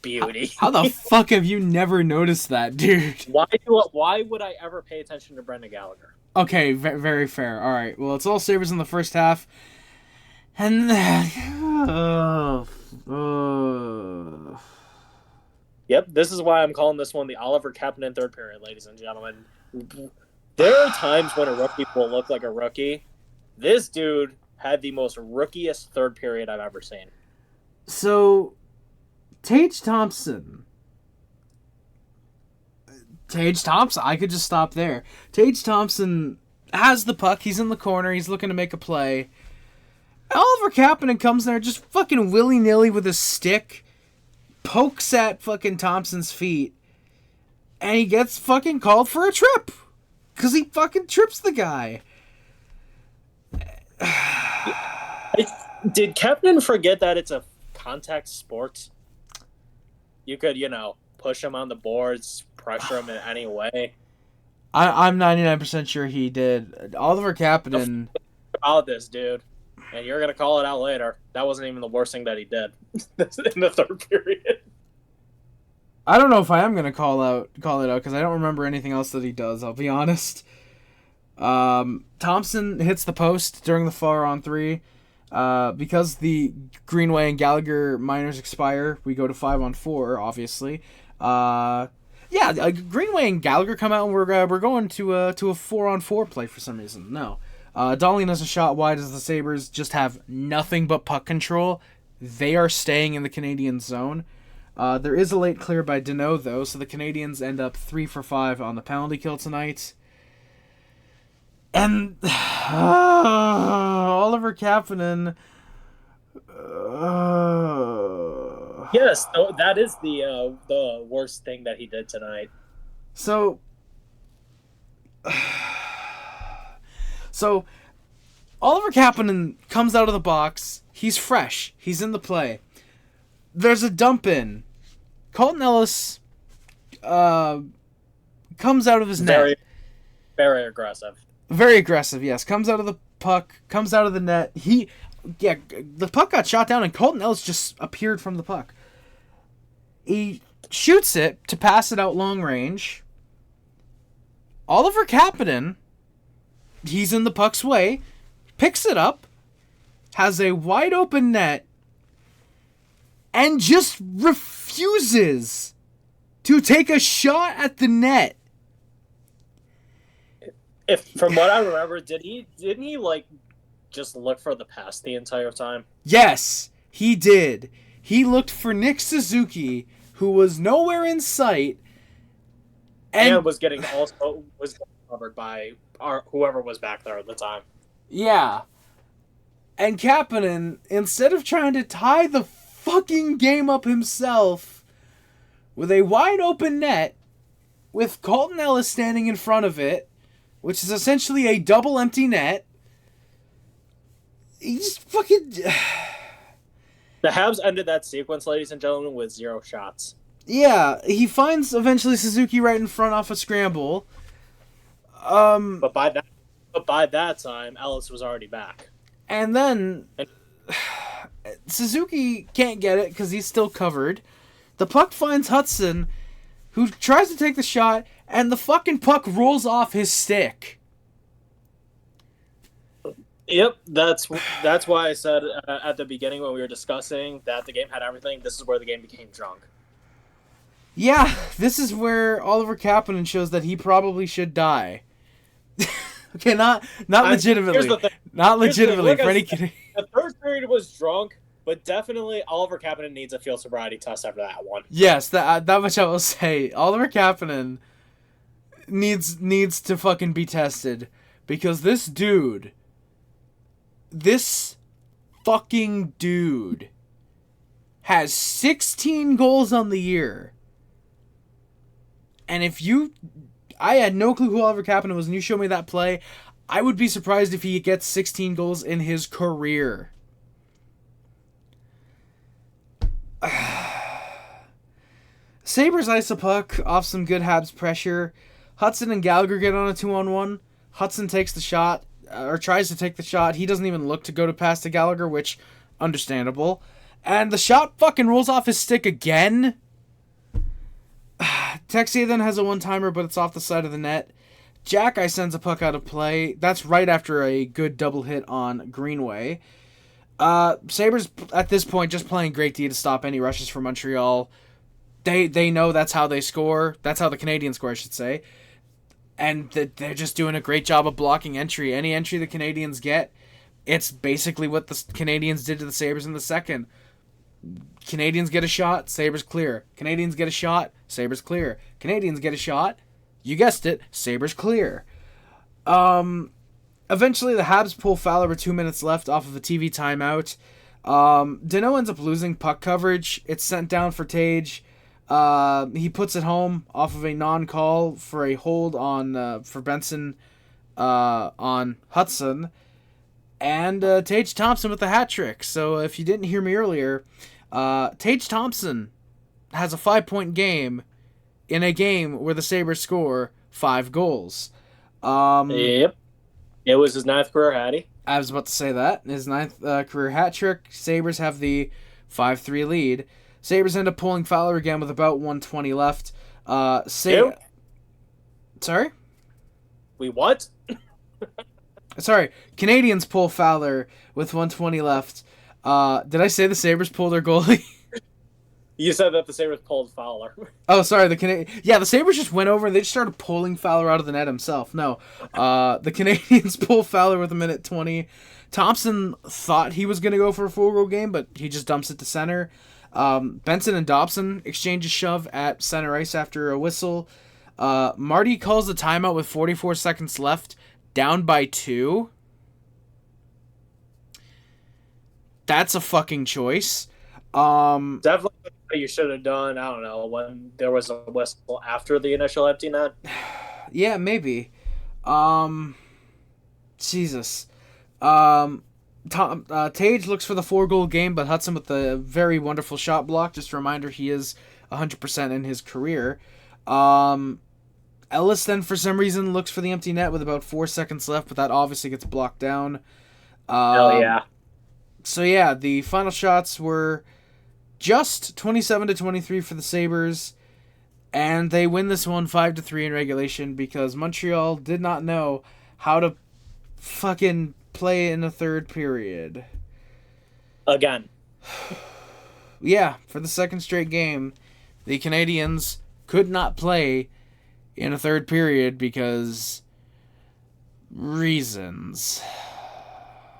beauty. How the fuck have you never noticed that, dude? Why would I ever pay attention to Brendan Gallagher? Okay, very fair. All right. Well, it's all Sabres in the first half. And... Yep, this is why I'm calling this one the Oliver Kapanen third period, ladies and gentlemen. There are times when a rookie will look like a rookie. This dude had the most rookiest third period I've ever seen. So, Tage Thompson, I could just stop there. Tage Thompson has the puck. He's in the corner. He's looking to make a play. Oliver Kapanen comes there just fucking willy-nilly with a stick, pokes at fucking Thompson's feet, and he gets fucking called for a trip. Because he fucking trips the guy. Did Kapanen forget that it's a contact sport? You could, push him on the boards, pressure him in any way. I'm 99% sure he did. Oliver Kapanen... About this, dude. And you're going to call it out later. That wasn't even the worst thing that he did in the third period. I don't know if I am going to call it out because I don't remember anything else that he does, I'll be honest. Thompson hits the post during the 4-on-3. Because the Greenway and Gallagher minors expire, we go to 5-on-4, obviously. Greenway and Gallagher come out and we're going to a 4-on-4 play for some reason. No. Dahlin has a shot wide as the Sabres just have nothing but puck control. They are staying in the Canadiens zone. There is a late clear by Danault, though, so the Canadiens end up 3 for 5 on the penalty kill tonight. And Oliver Kapanen. Yes, that is the worst thing that he did tonight. So Oliver Kapanen comes out of the box. He's fresh. He's in the play. There's a dump in. Colten Ellis comes out of his net. Very aggressive. Very aggressive, yes. Comes out of the puck, comes out of the net. The puck got shot down, and Colten Ellis just appeared from the puck. He shoots it to pass it out long range. Oliver Kapanen, he's in the puck's way, picks it up, has a wide open net, and just refuses to take a shot at the net. If from what I remember, didn't he like just look for the pass the entire time? Yes, he did. He looked for Nick Suzuki, who was nowhere in sight, and was getting covered by whoever was back there at the time. Yeah. And Kapanen, instead of trying to tie the fucking game up himself with a wide open net, with Colten Ellis standing in front of it, which is essentially a double empty net, he just fucking... The Habs ended that sequence, ladies and gentlemen, with 0 shots. Yeah, he finds eventually Suzuki right in front off a scramble. But by that time, Ellis was already back. And then Suzuki can't get it because he's still covered. The puck finds Hudson, who tries to take the shot, and the fucking puck rolls off his stick. Yep, that's why I said at the beginning when we were discussing that the game had everything, this is where the game became drunk. Yeah, this is where Oliver Kapanen shows that he probably should die. Okay, not legitimately. Not legitimately. For any kidding. The first period was drunk, but definitely Oliver Kapanen needs a field sobriety test after that one. Yes, that much I will say. Oliver Kapanen needs to fucking be tested because this fucking dude has 16 goals on the year. And I had no clue who Oliver Kapanen was, and you showed me that play, I would be surprised if he gets 16 goals in his career. Sabres ice a puck off some good Habs pressure. Hudson and Gallagher get on a 2-on-1. Hudson takes the shot, or tries to take the shot. He doesn't even look to go to pass to Gallagher, which, understandable. And the shot fucking rolls off his stick again. Texier then has a one-timer, but it's off the side of the net. Jack sends a puck out of play. That's right after a good double hit on Greenway. Sabres, at this point, just playing great D to stop any rushes from Montreal. They know that's how they score. That's how the Canadiens score, I should say. And they're just doing a great job of blocking entry. Any entry the Canadiens get, it's basically what the Canadiens did to the Sabres in the second. Canadiens get a shot, Sabres clear. Canadiens get a shot, Sabres clear. Canadiens get a shot, you guessed it, Sabres clear. Eventually the Habs pull Fowler with 2 minutes left off of a TV timeout. Danault ends up losing puck coverage. It's sent down for Tage. He puts it home off of a non-call for a hold on for Benson on Hudson. And Tage Thompson with the hat trick. So if you didn't hear me earlier, Tage Thompson has a 5-point game in a game where the Sabres score 5 goals. Yep. It was his 9th career hattie. I was about to say that. His 9th career hat trick. Sabres have the 5-3 lead. Sabres end up pulling Fowler again with about 1:20 left. Sorry? We what? Sorry, Canadiens pull Fowler with 1:20 left. Did I say the Sabres pulled their goalie? You said that the Sabres pulled Fowler. Oh, sorry, the Sabres just went over and they just started pulling Fowler out of the net himself. No, the Canadiens pull Fowler with 1:20. Thompson thought he was going to go for a full goal game, but he just dumps it to center. Benson and Dobson exchange a shove at center ice after a whistle. Marty calls the timeout with 44 seconds left. Down by 2. That's a fucking choice. Definitely what you should have done, I don't know, when there was a whistle after the initial empty net. Yeah, maybe. Jesus. Tage looks for the 4-goal game, but Hudson with the very wonderful shot block. Just a reminder, he is 100% in his career. Ellis then, for some reason, looks for the empty net with about 4 seconds left, but that obviously gets blocked down. Hell yeah. So, yeah, the final shots were just 27-23 for the Sabres, and they win this one 5-3 in regulation because Montreal did not know how to fucking play in the third period. Again. Yeah, for the second straight game, the Canadiens could not play in a third period because reasons.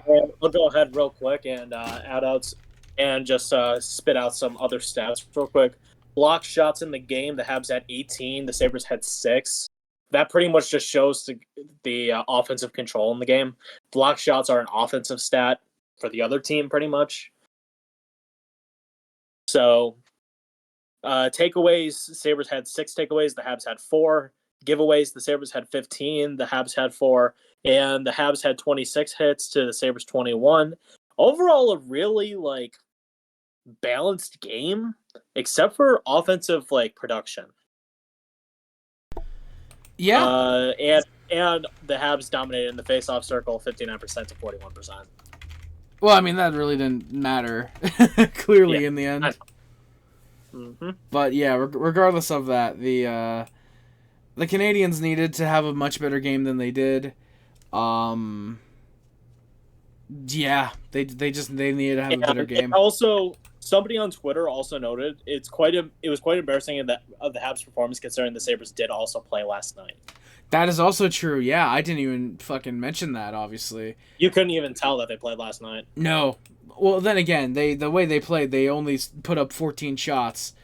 And I'll go ahead real quick and add out and just spit out some other stats real quick. Block shots in the game, the Habs had 18, the Sabres had 6. That pretty much just shows the offensive control in the game. Block shots are an offensive stat for the other team, pretty much. So, takeaways, Sabres had 6 takeaways, the Habs had 4. Giveaways, the Sabres had 15, the Habs had 4, and the Habs had 26 hits to the Sabres 21. Overall, a really, balanced game, except for offensive, production. Yeah. And the Habs dominated in the face-off circle, 59% to 41%. Well, I mean, that really didn't matter, clearly, in the end. Mm-hmm. But, yeah, regardless of that, the Canadiens needed to have a much better game than they did. Yeah, they needed to have a better game. Also, somebody on Twitter also noted it was quite embarrassing of the Habs' performance considering the Sabres did also play last night. That is also true. Yeah, I didn't even fucking mention that. Obviously, you couldn't even tell that they played last night. No. Well, then again, the way they played, they only put up 14 shots.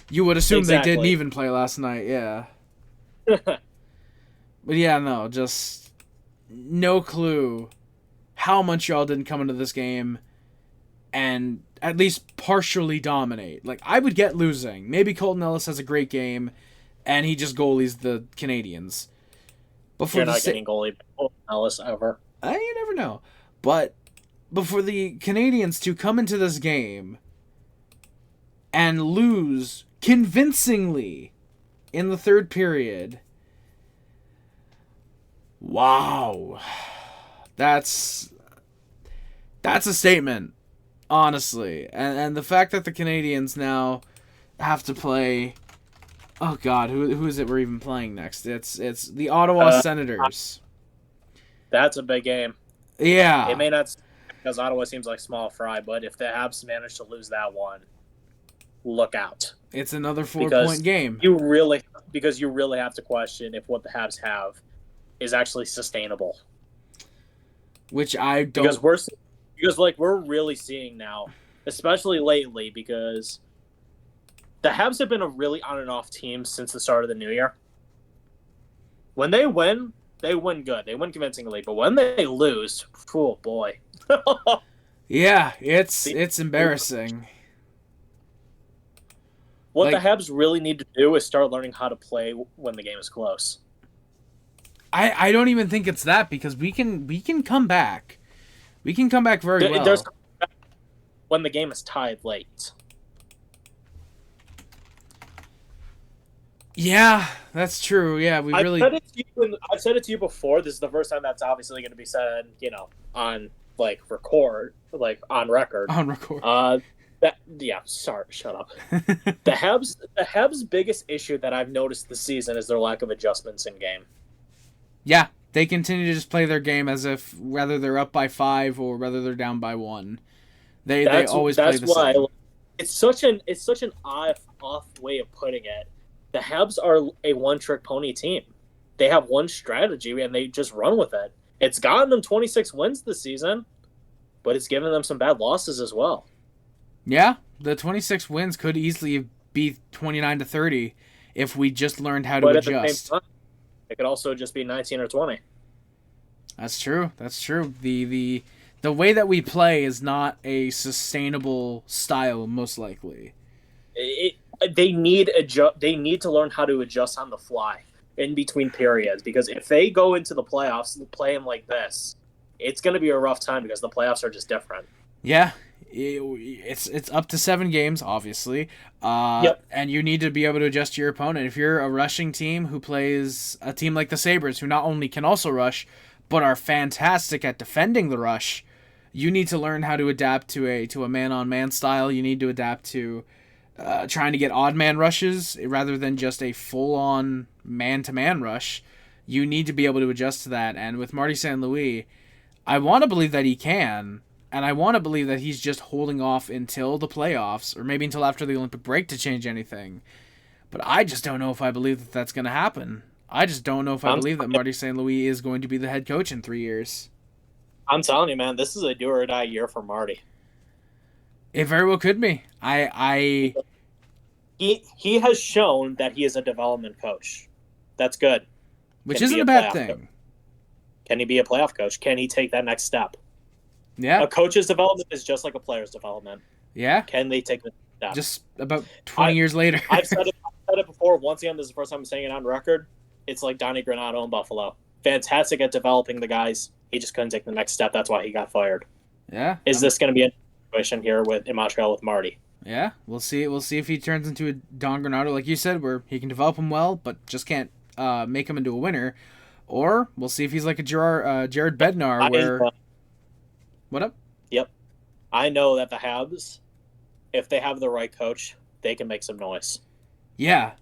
You would assume They didn't even play last night. Yeah. But yeah, no, just no clue how Montreal didn't come into this game and at least partially dominate. Like, I would get losing. Maybe Colten Ellis has a great game and he just goalies the Canadiens. You're not getting goalie Ellis ever. You never know. But for the Canadiens to come into this game and lose convincingly in the third period, wow. That's a statement, honestly. And the fact that the Canadiens now have to play... Oh, God, who is it we're even playing next? It's the Ottawa Senators. That's a big game. Yeah. It may not, because Ottawa seems like small fry, but if the Habs manage to lose that one, look out. It's another 4-point game. Because you really have to question if what the Habs have is actually sustainable. Which I don't... Because we're really seeing now, especially lately, because the Habs have been a really on and off team since the start of the new year. When they win good. They win convincingly. But when they lose, oh boy. Yeah, it's embarrassing. What the Habs really need to do is start learning how to play when the game is close. I don't even think it's that, because we can come back. We can come back very well. When the game is tied late. Yeah, that's true. Yeah, I've said it to you before. This is the first time that's obviously going to be said, on record, on record. On record. Sorry, shut up. The Habs' biggest issue that I've noticed this season is their lack of adjustments in game. Yeah, they continue to just play their game as if whether they're up by 5 or whether they're down by 1. They always play the same. It's such an off way of putting it. The Habs are a one-trick pony team. They have one strategy, and they just run with it. It's gotten them 26 wins this season, but it's given them some bad losses as well. Yeah, the 26 wins could easily be 29-30 if we just learned how to adjust. At the same time, it could also just be 19 or 20. That's true. The way that we play is not a sustainable style, most likely. They need to learn how to adjust on the fly in between periods, because if they go into the playoffs playing like this, it's going to be a rough time because the playoffs are just different. Yeah, it's up to 7 games, obviously. Yep. And you need to be able to adjust to your opponent. If you're a rushing team who plays a team like the Sabres, who not only can also rush, but are fantastic at defending the rush, you need to learn how to adapt to a man-on-man style. You need to adapt to trying to get odd man rushes rather than just a full-on man-to-man rush. You need to be able to adjust to that. And with Marty St. Louis, I want to believe that he can, and I want to believe that he's just holding off until the playoffs, or maybe until after the Olympic break to change anything. But I just don't know if I believe that that's going to happen. I just don't know if I believe that Marty St. Louis is going to be the head coach in 3 years. I'm telling you, man, this is a do-or-die year for Marty. It very well could be. He has shown that he is a development coach. That's good. Which isn't a bad thing. Coach? Can he be a playoff coach? Can he take that next step? Yeah. A coach's development is just like a player's development. Yeah. Can they take the step? Just about 20 years later. I've said it before. Once again, this is the first time I'm saying it on record. It's like Donnie Granato in Buffalo. Fantastic at developing the guys. He just couldn't take the next step. That's why he got fired. Yeah. Is this going to be a situation here in Montreal with Marty? Yeah. We'll see. We'll see if he turns into a Don Granato, like you said, where he can develop him well, but just can't make him into a winner. Or we'll see if he's like a Jared Bednar, where... What up? Yep. I know that the Habs, if they have the right coach, they can make some noise. Yeah.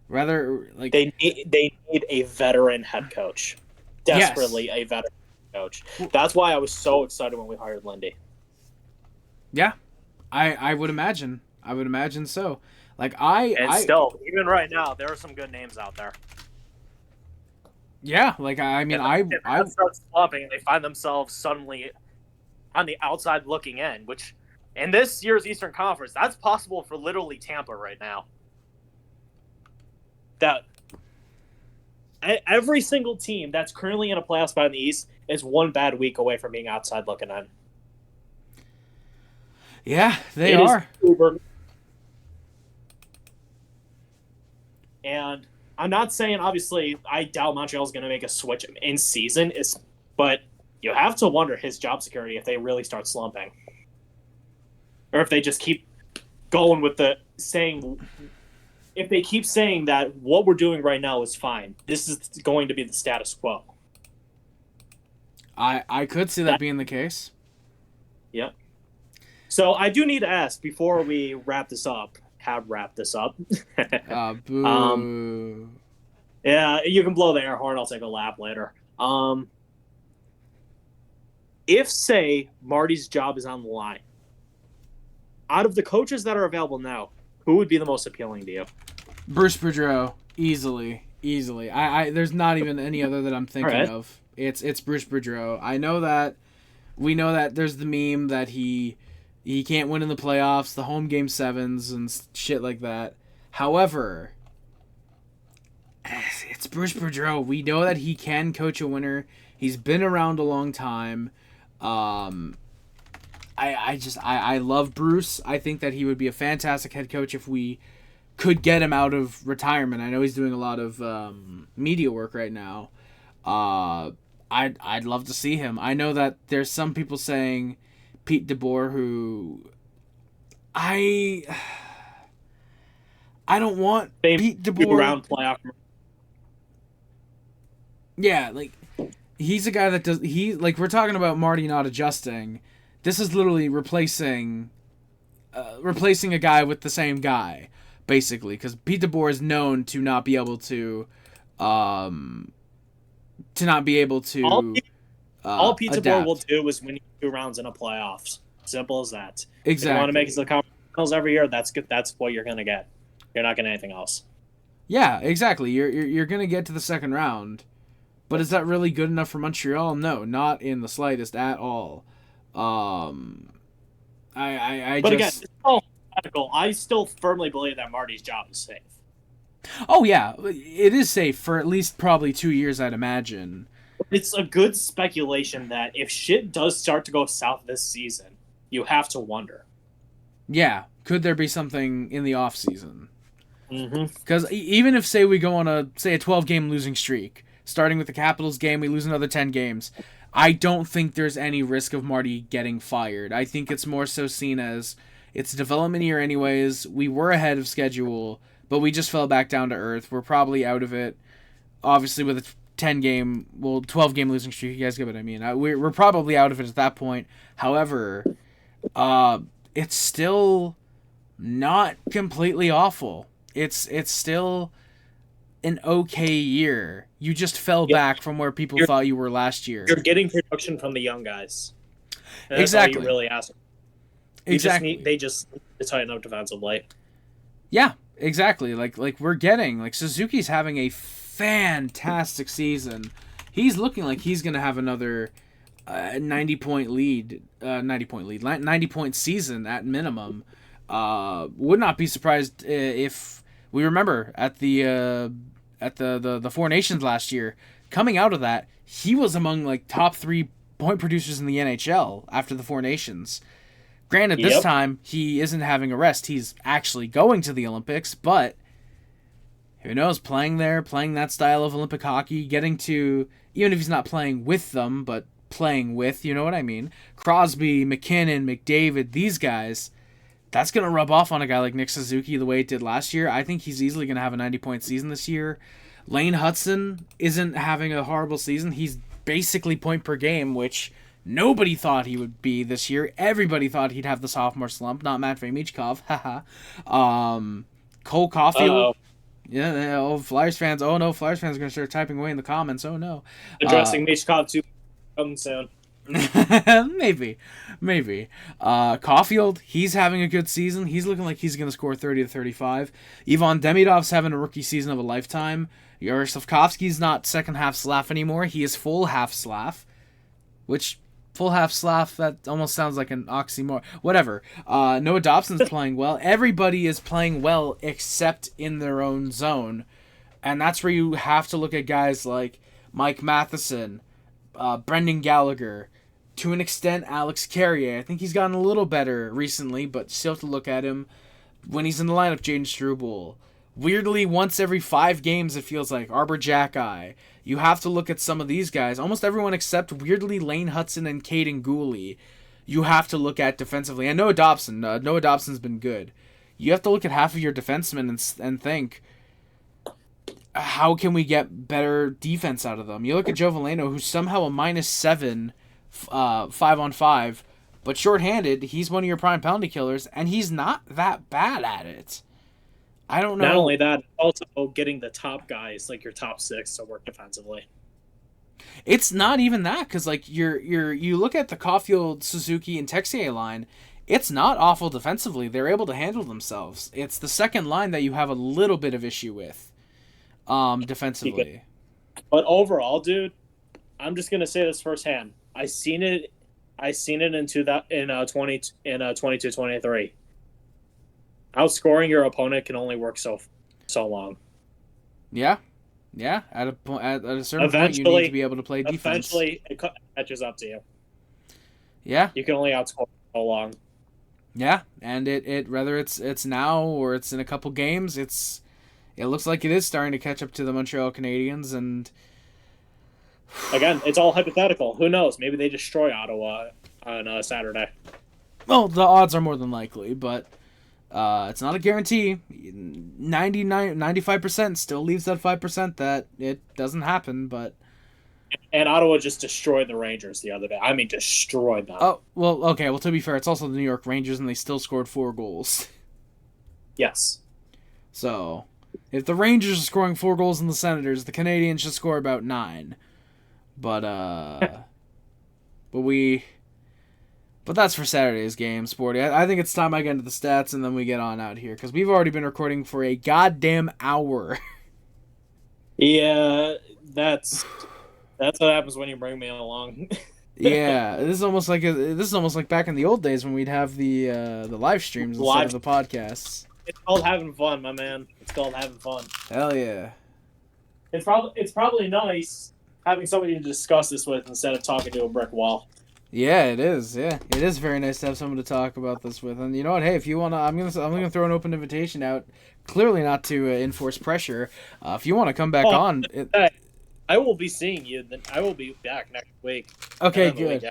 Rather, like... They need a veteran head coach. Desperately a veteran coach. That's why I was so excited when we hired Lindy. Yeah. I would imagine. I would imagine so. Like, still, even right now, there are some good names out there. Yeah, like, I mean, I start slumping and they find themselves suddenly on the outside looking in, which in this year's Eastern Conference, that's possible for literally Tampa right now. That every single team that's currently in a playoff spot in the East is one bad week away from being outside looking in. Yeah, they are. And I'm not saying, obviously, I doubt Montreal's going to make a switch in season, but you have to wonder his job security if they really start slumping. Or if they just keep going with if they keep saying that what we're doing right now is fine, this is going to be the status quo. I could see that being the case. Yep. So I do need to ask, before we wrap this up, HabWrap this up. Boo. Yeah, you can blow the air horn. I'll take a lap later. If, say, Marty's job is on the line, out of the coaches that are available now, who would be the most appealing to you? Bruce Boudreau, easily. I there's not even any other that I'm thinking of. It's Bruce Boudreau. We know that there's the meme that he can't win in the playoffs, the home game sevens and shit like that. However, it's Bruce Boudreau. We know that he can coach a winner. He's been around a long time. I love Bruce. I think that he would be a fantastic head coach if we could get him out of retirement. I know he's doing a lot of media work right now. I'd love to see him. I know that there's some people saying Pete DeBoer, who I don't want Pete DeBoer round playoff. Yeah, like he's a guy that does we're talking about Marty not adjusting. This is literally replacing a guy with the same guy, basically, because Pete DeBoer is known to not be able to all Pete DeBoer will do is win 2 rounds in a playoffs. Simple as that. Exactly. If you want to make it to the conference finals every year, that's good. That's what you're gonna get. You're not getting anything else. Yeah, exactly. You're gonna get to the second round, but is that really good enough for Montreal? No, not in the slightest at all. Again, it's all hypothetical. I still firmly believe that Marty's job is safe. Oh yeah, it is safe for at least probably 2 years, I'd imagine. It's a good speculation that if shit does start to go south this season, you have to wonder. Yeah, could there be something in the off season? Because Mm-hmm. even if, say, we go on a 12-game losing streak, starting with the Capitals game, we lose another 10 games, I don't think there's any risk of Marty getting fired. I think it's more so seen as it's a development year anyways. We were ahead of schedule, but we just fell back down to earth. We're probably out of it. Obviously, with a 12-game losing streak, you guys get what I mean. We're probably out of it at that point. However, it's still not completely awful. It's still an okay year. You just fell back from where people thought you were last year. You're getting production from the young guys. And that's Exactly. all you really ask. They just need to tighten up defensively. Yeah, exactly. Like we're getting, like, Suzuki's having a fantastic season. He's looking like he's going to have another 90-point season at minimum. Would not be surprised if we remember at the Four Nations last year. Coming out of that, he was among like top 3 point producers in the NHL after the Four Nations. Granted, this time he isn't having a rest. He's actually going to the Olympics, but who knows? Playing there, playing that style of Olympic hockey, getting to, even if he's not playing with them, but playing with, you know what I mean? Crosby, McKinnon, McDavid, these guys, that's going to rub off on a guy like Nick Suzuki the way it did last year. I think he's easily going to have a 90-point season this year. Lane Hudson isn't having a horrible season. He's basically point per game, which nobody thought he would be this year. Everybody thought he'd have the sophomore slump, not Matvei Michkov. Haha. Cole Caulfield. Yeah, Flyers fans. Oh no, Flyers fans are going to start typing away in the comments. Oh no. Addressing Michkov too coming soon. Maybe. Caulfield, he's having a good season. He's looking like he's going to score 30 to 35. Ivan Demidov's having a rookie season of a lifetime. Yuri Slafkovsky's not second half Slav anymore. He is full half Slav, which full half Slav, that almost sounds like an oxymoron. Whatever. Noah Dobson's playing well. Everybody is playing well except in their own zone. And that's where you have to look at guys like Mike Matheson, Brendan Gallagher, to an extent Alex Carrier. I think he's gotten a little better recently, but still have to look at him when he's in the lineup. Jaden Struble. Weirdly, once every 5 games, it feels like Arbor Jackeye. You have to look at some of these guys. Almost everyone except, weirdly, Lane Hudson and Caden Gooley. You have to look at defensively. And Noah Dobson. Noah Dobson's been good. You have to look at half of your defensemen and think, how can we get better defense out of them? You look at Joe Veleno, who's somehow a -7 5-on-5, but shorthanded. He's one of your prime penalty killers, and he's not that bad at it. I don't know. Not only that, also getting the top guys, like your top 6, to work defensively. It's not even that, because like you look at the Caulfield, Suzuki, and Texier line. It's not awful defensively. They're able to handle themselves. It's the second line that you have a little bit of issue with, defensively. But overall, dude, I'm just gonna say this firsthand. I seen it in 22-23. Outscoring your opponent can only work so long. Yeah. At a certain point, you need to be able to play defense. Eventually, it catches up to you. Yeah. You can only outscore so long. Yeah, and it whether it's now or it's in a couple games, it looks like it is starting to catch up to the Montreal Canadiens, and again, it's all hypothetical. Who knows? Maybe they destroy Ottawa on Saturday. Well, the odds are more than likely, but it's not a guarantee. 95% still leaves that 5% that it doesn't happen, but... And Ottawa just destroyed the Rangers the other day. I mean, destroyed them. Oh, well, okay. Well, to be fair, it's also the New York Rangers, and they still scored 4 goals. Yes. So, if the Rangers are scoring 4 goals in the Senators, the Canadiens should score about 9. But that's for Saturday's game, Sporty. I think it's time I get into the stats, and then we get on out here, because we've already been recording for a goddamn hour. Yeah, that's what happens when you bring me along. Yeah, this is almost like back in the old days when we'd have the live streams instead of the podcasts. It's called having fun, my man. It's called having fun. Hell yeah. It's probably nice having somebody to discuss this with instead of talking to a brick wall. Yeah, it is. Yeah, it is very nice to have someone to talk about this with. And you know what? Hey, if you wanna, I'm gonna throw an open invitation out. Clearly not to enforce pressure. If you want to come back on, I will be seeing you. Then I will be back next week. Okay, good.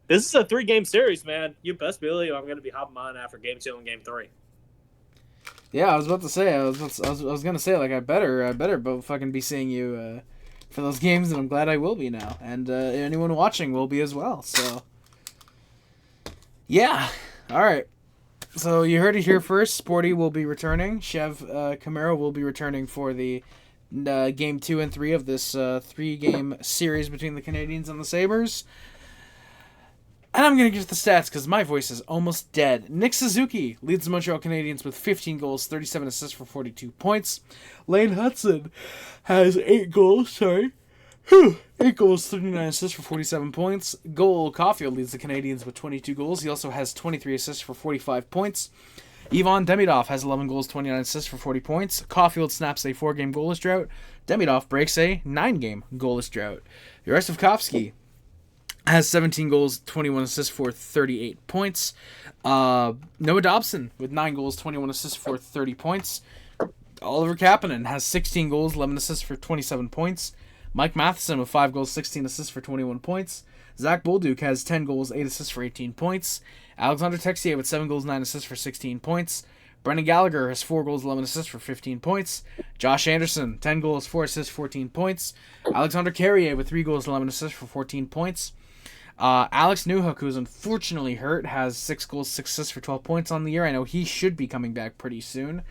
This is a 3-game series, man. You best believe I'm gonna be hopping on after Game 2 and Game 3. Yeah, I was about to say. I was gonna say, like, I better fucking be seeing you for those games, and I'm glad I will be now. And anyone watching will be as well. So, yeah. All right. So you heard it here first. Sporty will be returning. Chev Camaro will be returning for the game 2 and 3 of this 3-game series between the Canadiens and the Sabres. And I'm going to get to the stats because my voice is almost dead. Nick Suzuki leads the Montreal Canadiens with 15 goals, 37 assists for 42 points. Lane Hudson has 8 goals, 8 goals, 39 assists for 47 points. Goal Caulfield leads the Canadiens with 22 goals. He also has 23 assists for 45 points. Ivan Demidov has 11 goals, 29 assists for 40 points. Caulfield snaps a 4-game goalless drought. Demidov breaks a 9-game goalless drought. Yaroslavsky has 17 goals, 21 assists for 38 points. Noah Dobson with 9 goals, 21 assists for 30 points. Oliver Kapanen has 16 goals, 11 assists for 27 points. Mike Matheson with 5 goals, 16 assists for 21 points. Zach Bolduc has 10 goals, 8 assists for 18 points. Alexander Texier with 7 goals, 9 assists for 16 points. Brendan Gallagher has 4 goals, 11 assists for 15 points. Josh Anderson, 10 goals, 4 assists, 14 points. Alexander Carrier with 3 goals, 11 assists for 14 points. Alex Newhook, who is unfortunately hurt, has 6 goals, 6 assists for 12 points on the year. I know he should be coming back pretty soon.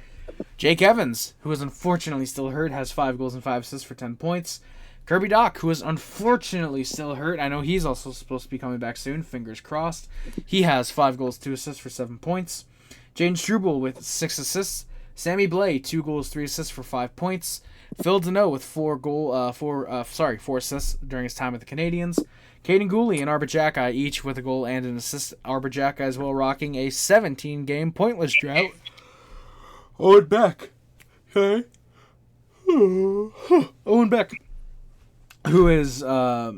Jake Evans, who is unfortunately still hurt, has 5 goals and 5 assists for 10 points. Kirby Dach, who is unfortunately still hurt. I know he's also supposed to be coming back soon. Fingers crossed. He has 5 goals, 2 assists for 7 points. Jaden Struble with 6 assists. Sammy Blais, 2 goals, 3 assists for 5 points. Phil Deneau with 4 assists during his time with the Canadiens. Caden Gooley and Arbor Jacki each with a goal and an assist. Arbor Jacki as well rocking a 17-game pointless drought. Owen Beck. Okay. Owen Beck, who is out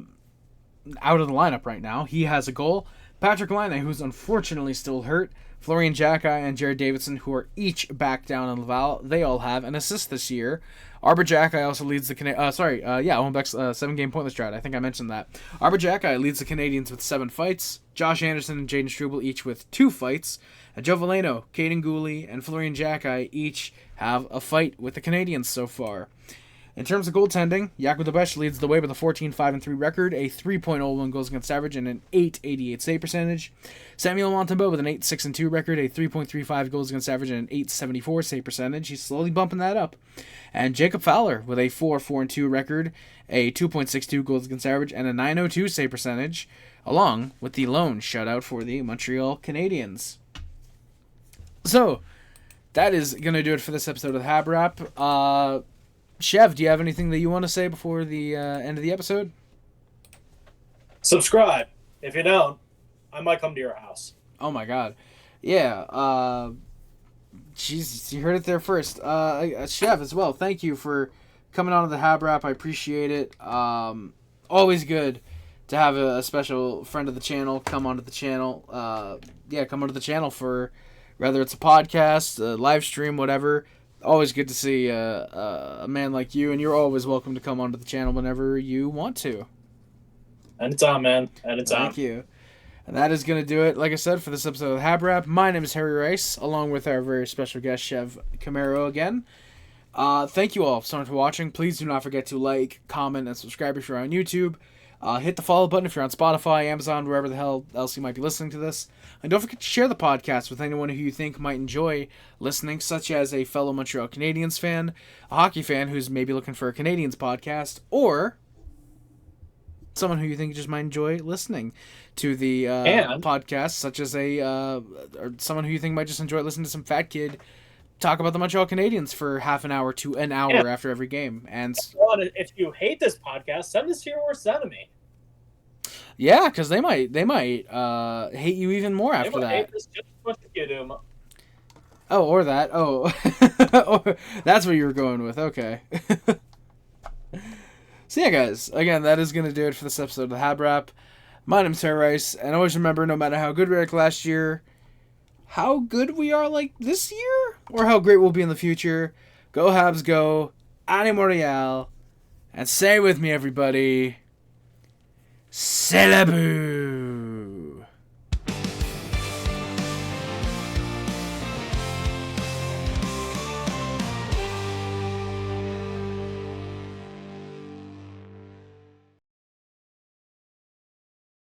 of the lineup right now. He has a goal. Patrick Laine, who's unfortunately still hurt. Florian Jacki and Jared Davidson, who are each back down in Laval. They all have an assist this year. Arbor Jacki also leads the Owen Beck's 7-game pointless drought. I think I mentioned that. Arbor Jacki leads the Canadiens with 7 fights. Josh Anderson and Jaden Struble each with 2 fights. Joe Valeno, Caden Gooley, and Florian Jacki each have a fight with the Canadiens so far. In terms of goaltending, Jakub Dobeš leads the way with a 14-5-3 record, a 3.01 goals against average, and an .888 save percentage. Samuel Montembeault with an 8.6-2 record, a 3.35 goals against average, and an .874 save percentage. He's slowly bumping that up. And Jacob Fowler with a 4.42 record, a 2.62 goals against average, and a .902 save percentage, along with the lone shutout for the Montreal Canadiens. So, that is going to do it for this episode of the HabWrap. Chev, do you have anything that you want to say before the end of the episode? Subscribe. If you don't, I might come to your house. Oh my god. Yeah. Jesus, you heard it there first. Chev as well, thank you for coming on to the HabWrap. I appreciate it. Always good to have a special friend of the channel come onto the channel. Come onto the channel for whether it's a podcast, a live stream, whatever. Always good to see a man like you, and you're always welcome to come onto the channel whenever you want to. Anytime, man. Anytime. Thank you. And that is going to do it, like I said, for this episode of HabWrap. My name is Harry Rice, along with our very special guest, Chev Camaro, again. Thank you all so much for watching. Please do not forget to like, comment, and subscribe if you're on YouTube. Hit the follow button if you're on Spotify, Amazon, wherever the hell else you might be listening to this. And don't forget to share the podcast with anyone who you think might enjoy listening, such as a fellow Montreal Canadiens fan, a hockey fan who's maybe looking for a Canadiens podcast, or someone who you think just might enjoy listening to the podcast, such as or someone who you think might just enjoy listening to some fat kid talk about the Montreal Canadiens for half an hour to an hour after every game. And if you hate this podcast, send this to your worst enemy. Yeah, because they might hate you even more after that. Hate this just as much as you do. Oh, or that. Oh, that's what you were going with. Okay. So yeah, guys. Again, that is gonna do it for this episode of the HabWrap. My name's Terry Rice, and always remember, no matter how good we were like last year, how good we are like this year, or how great we'll be in the future. Go Habs, go! Allez Montreal, and say with me, everybody. C'est la boo!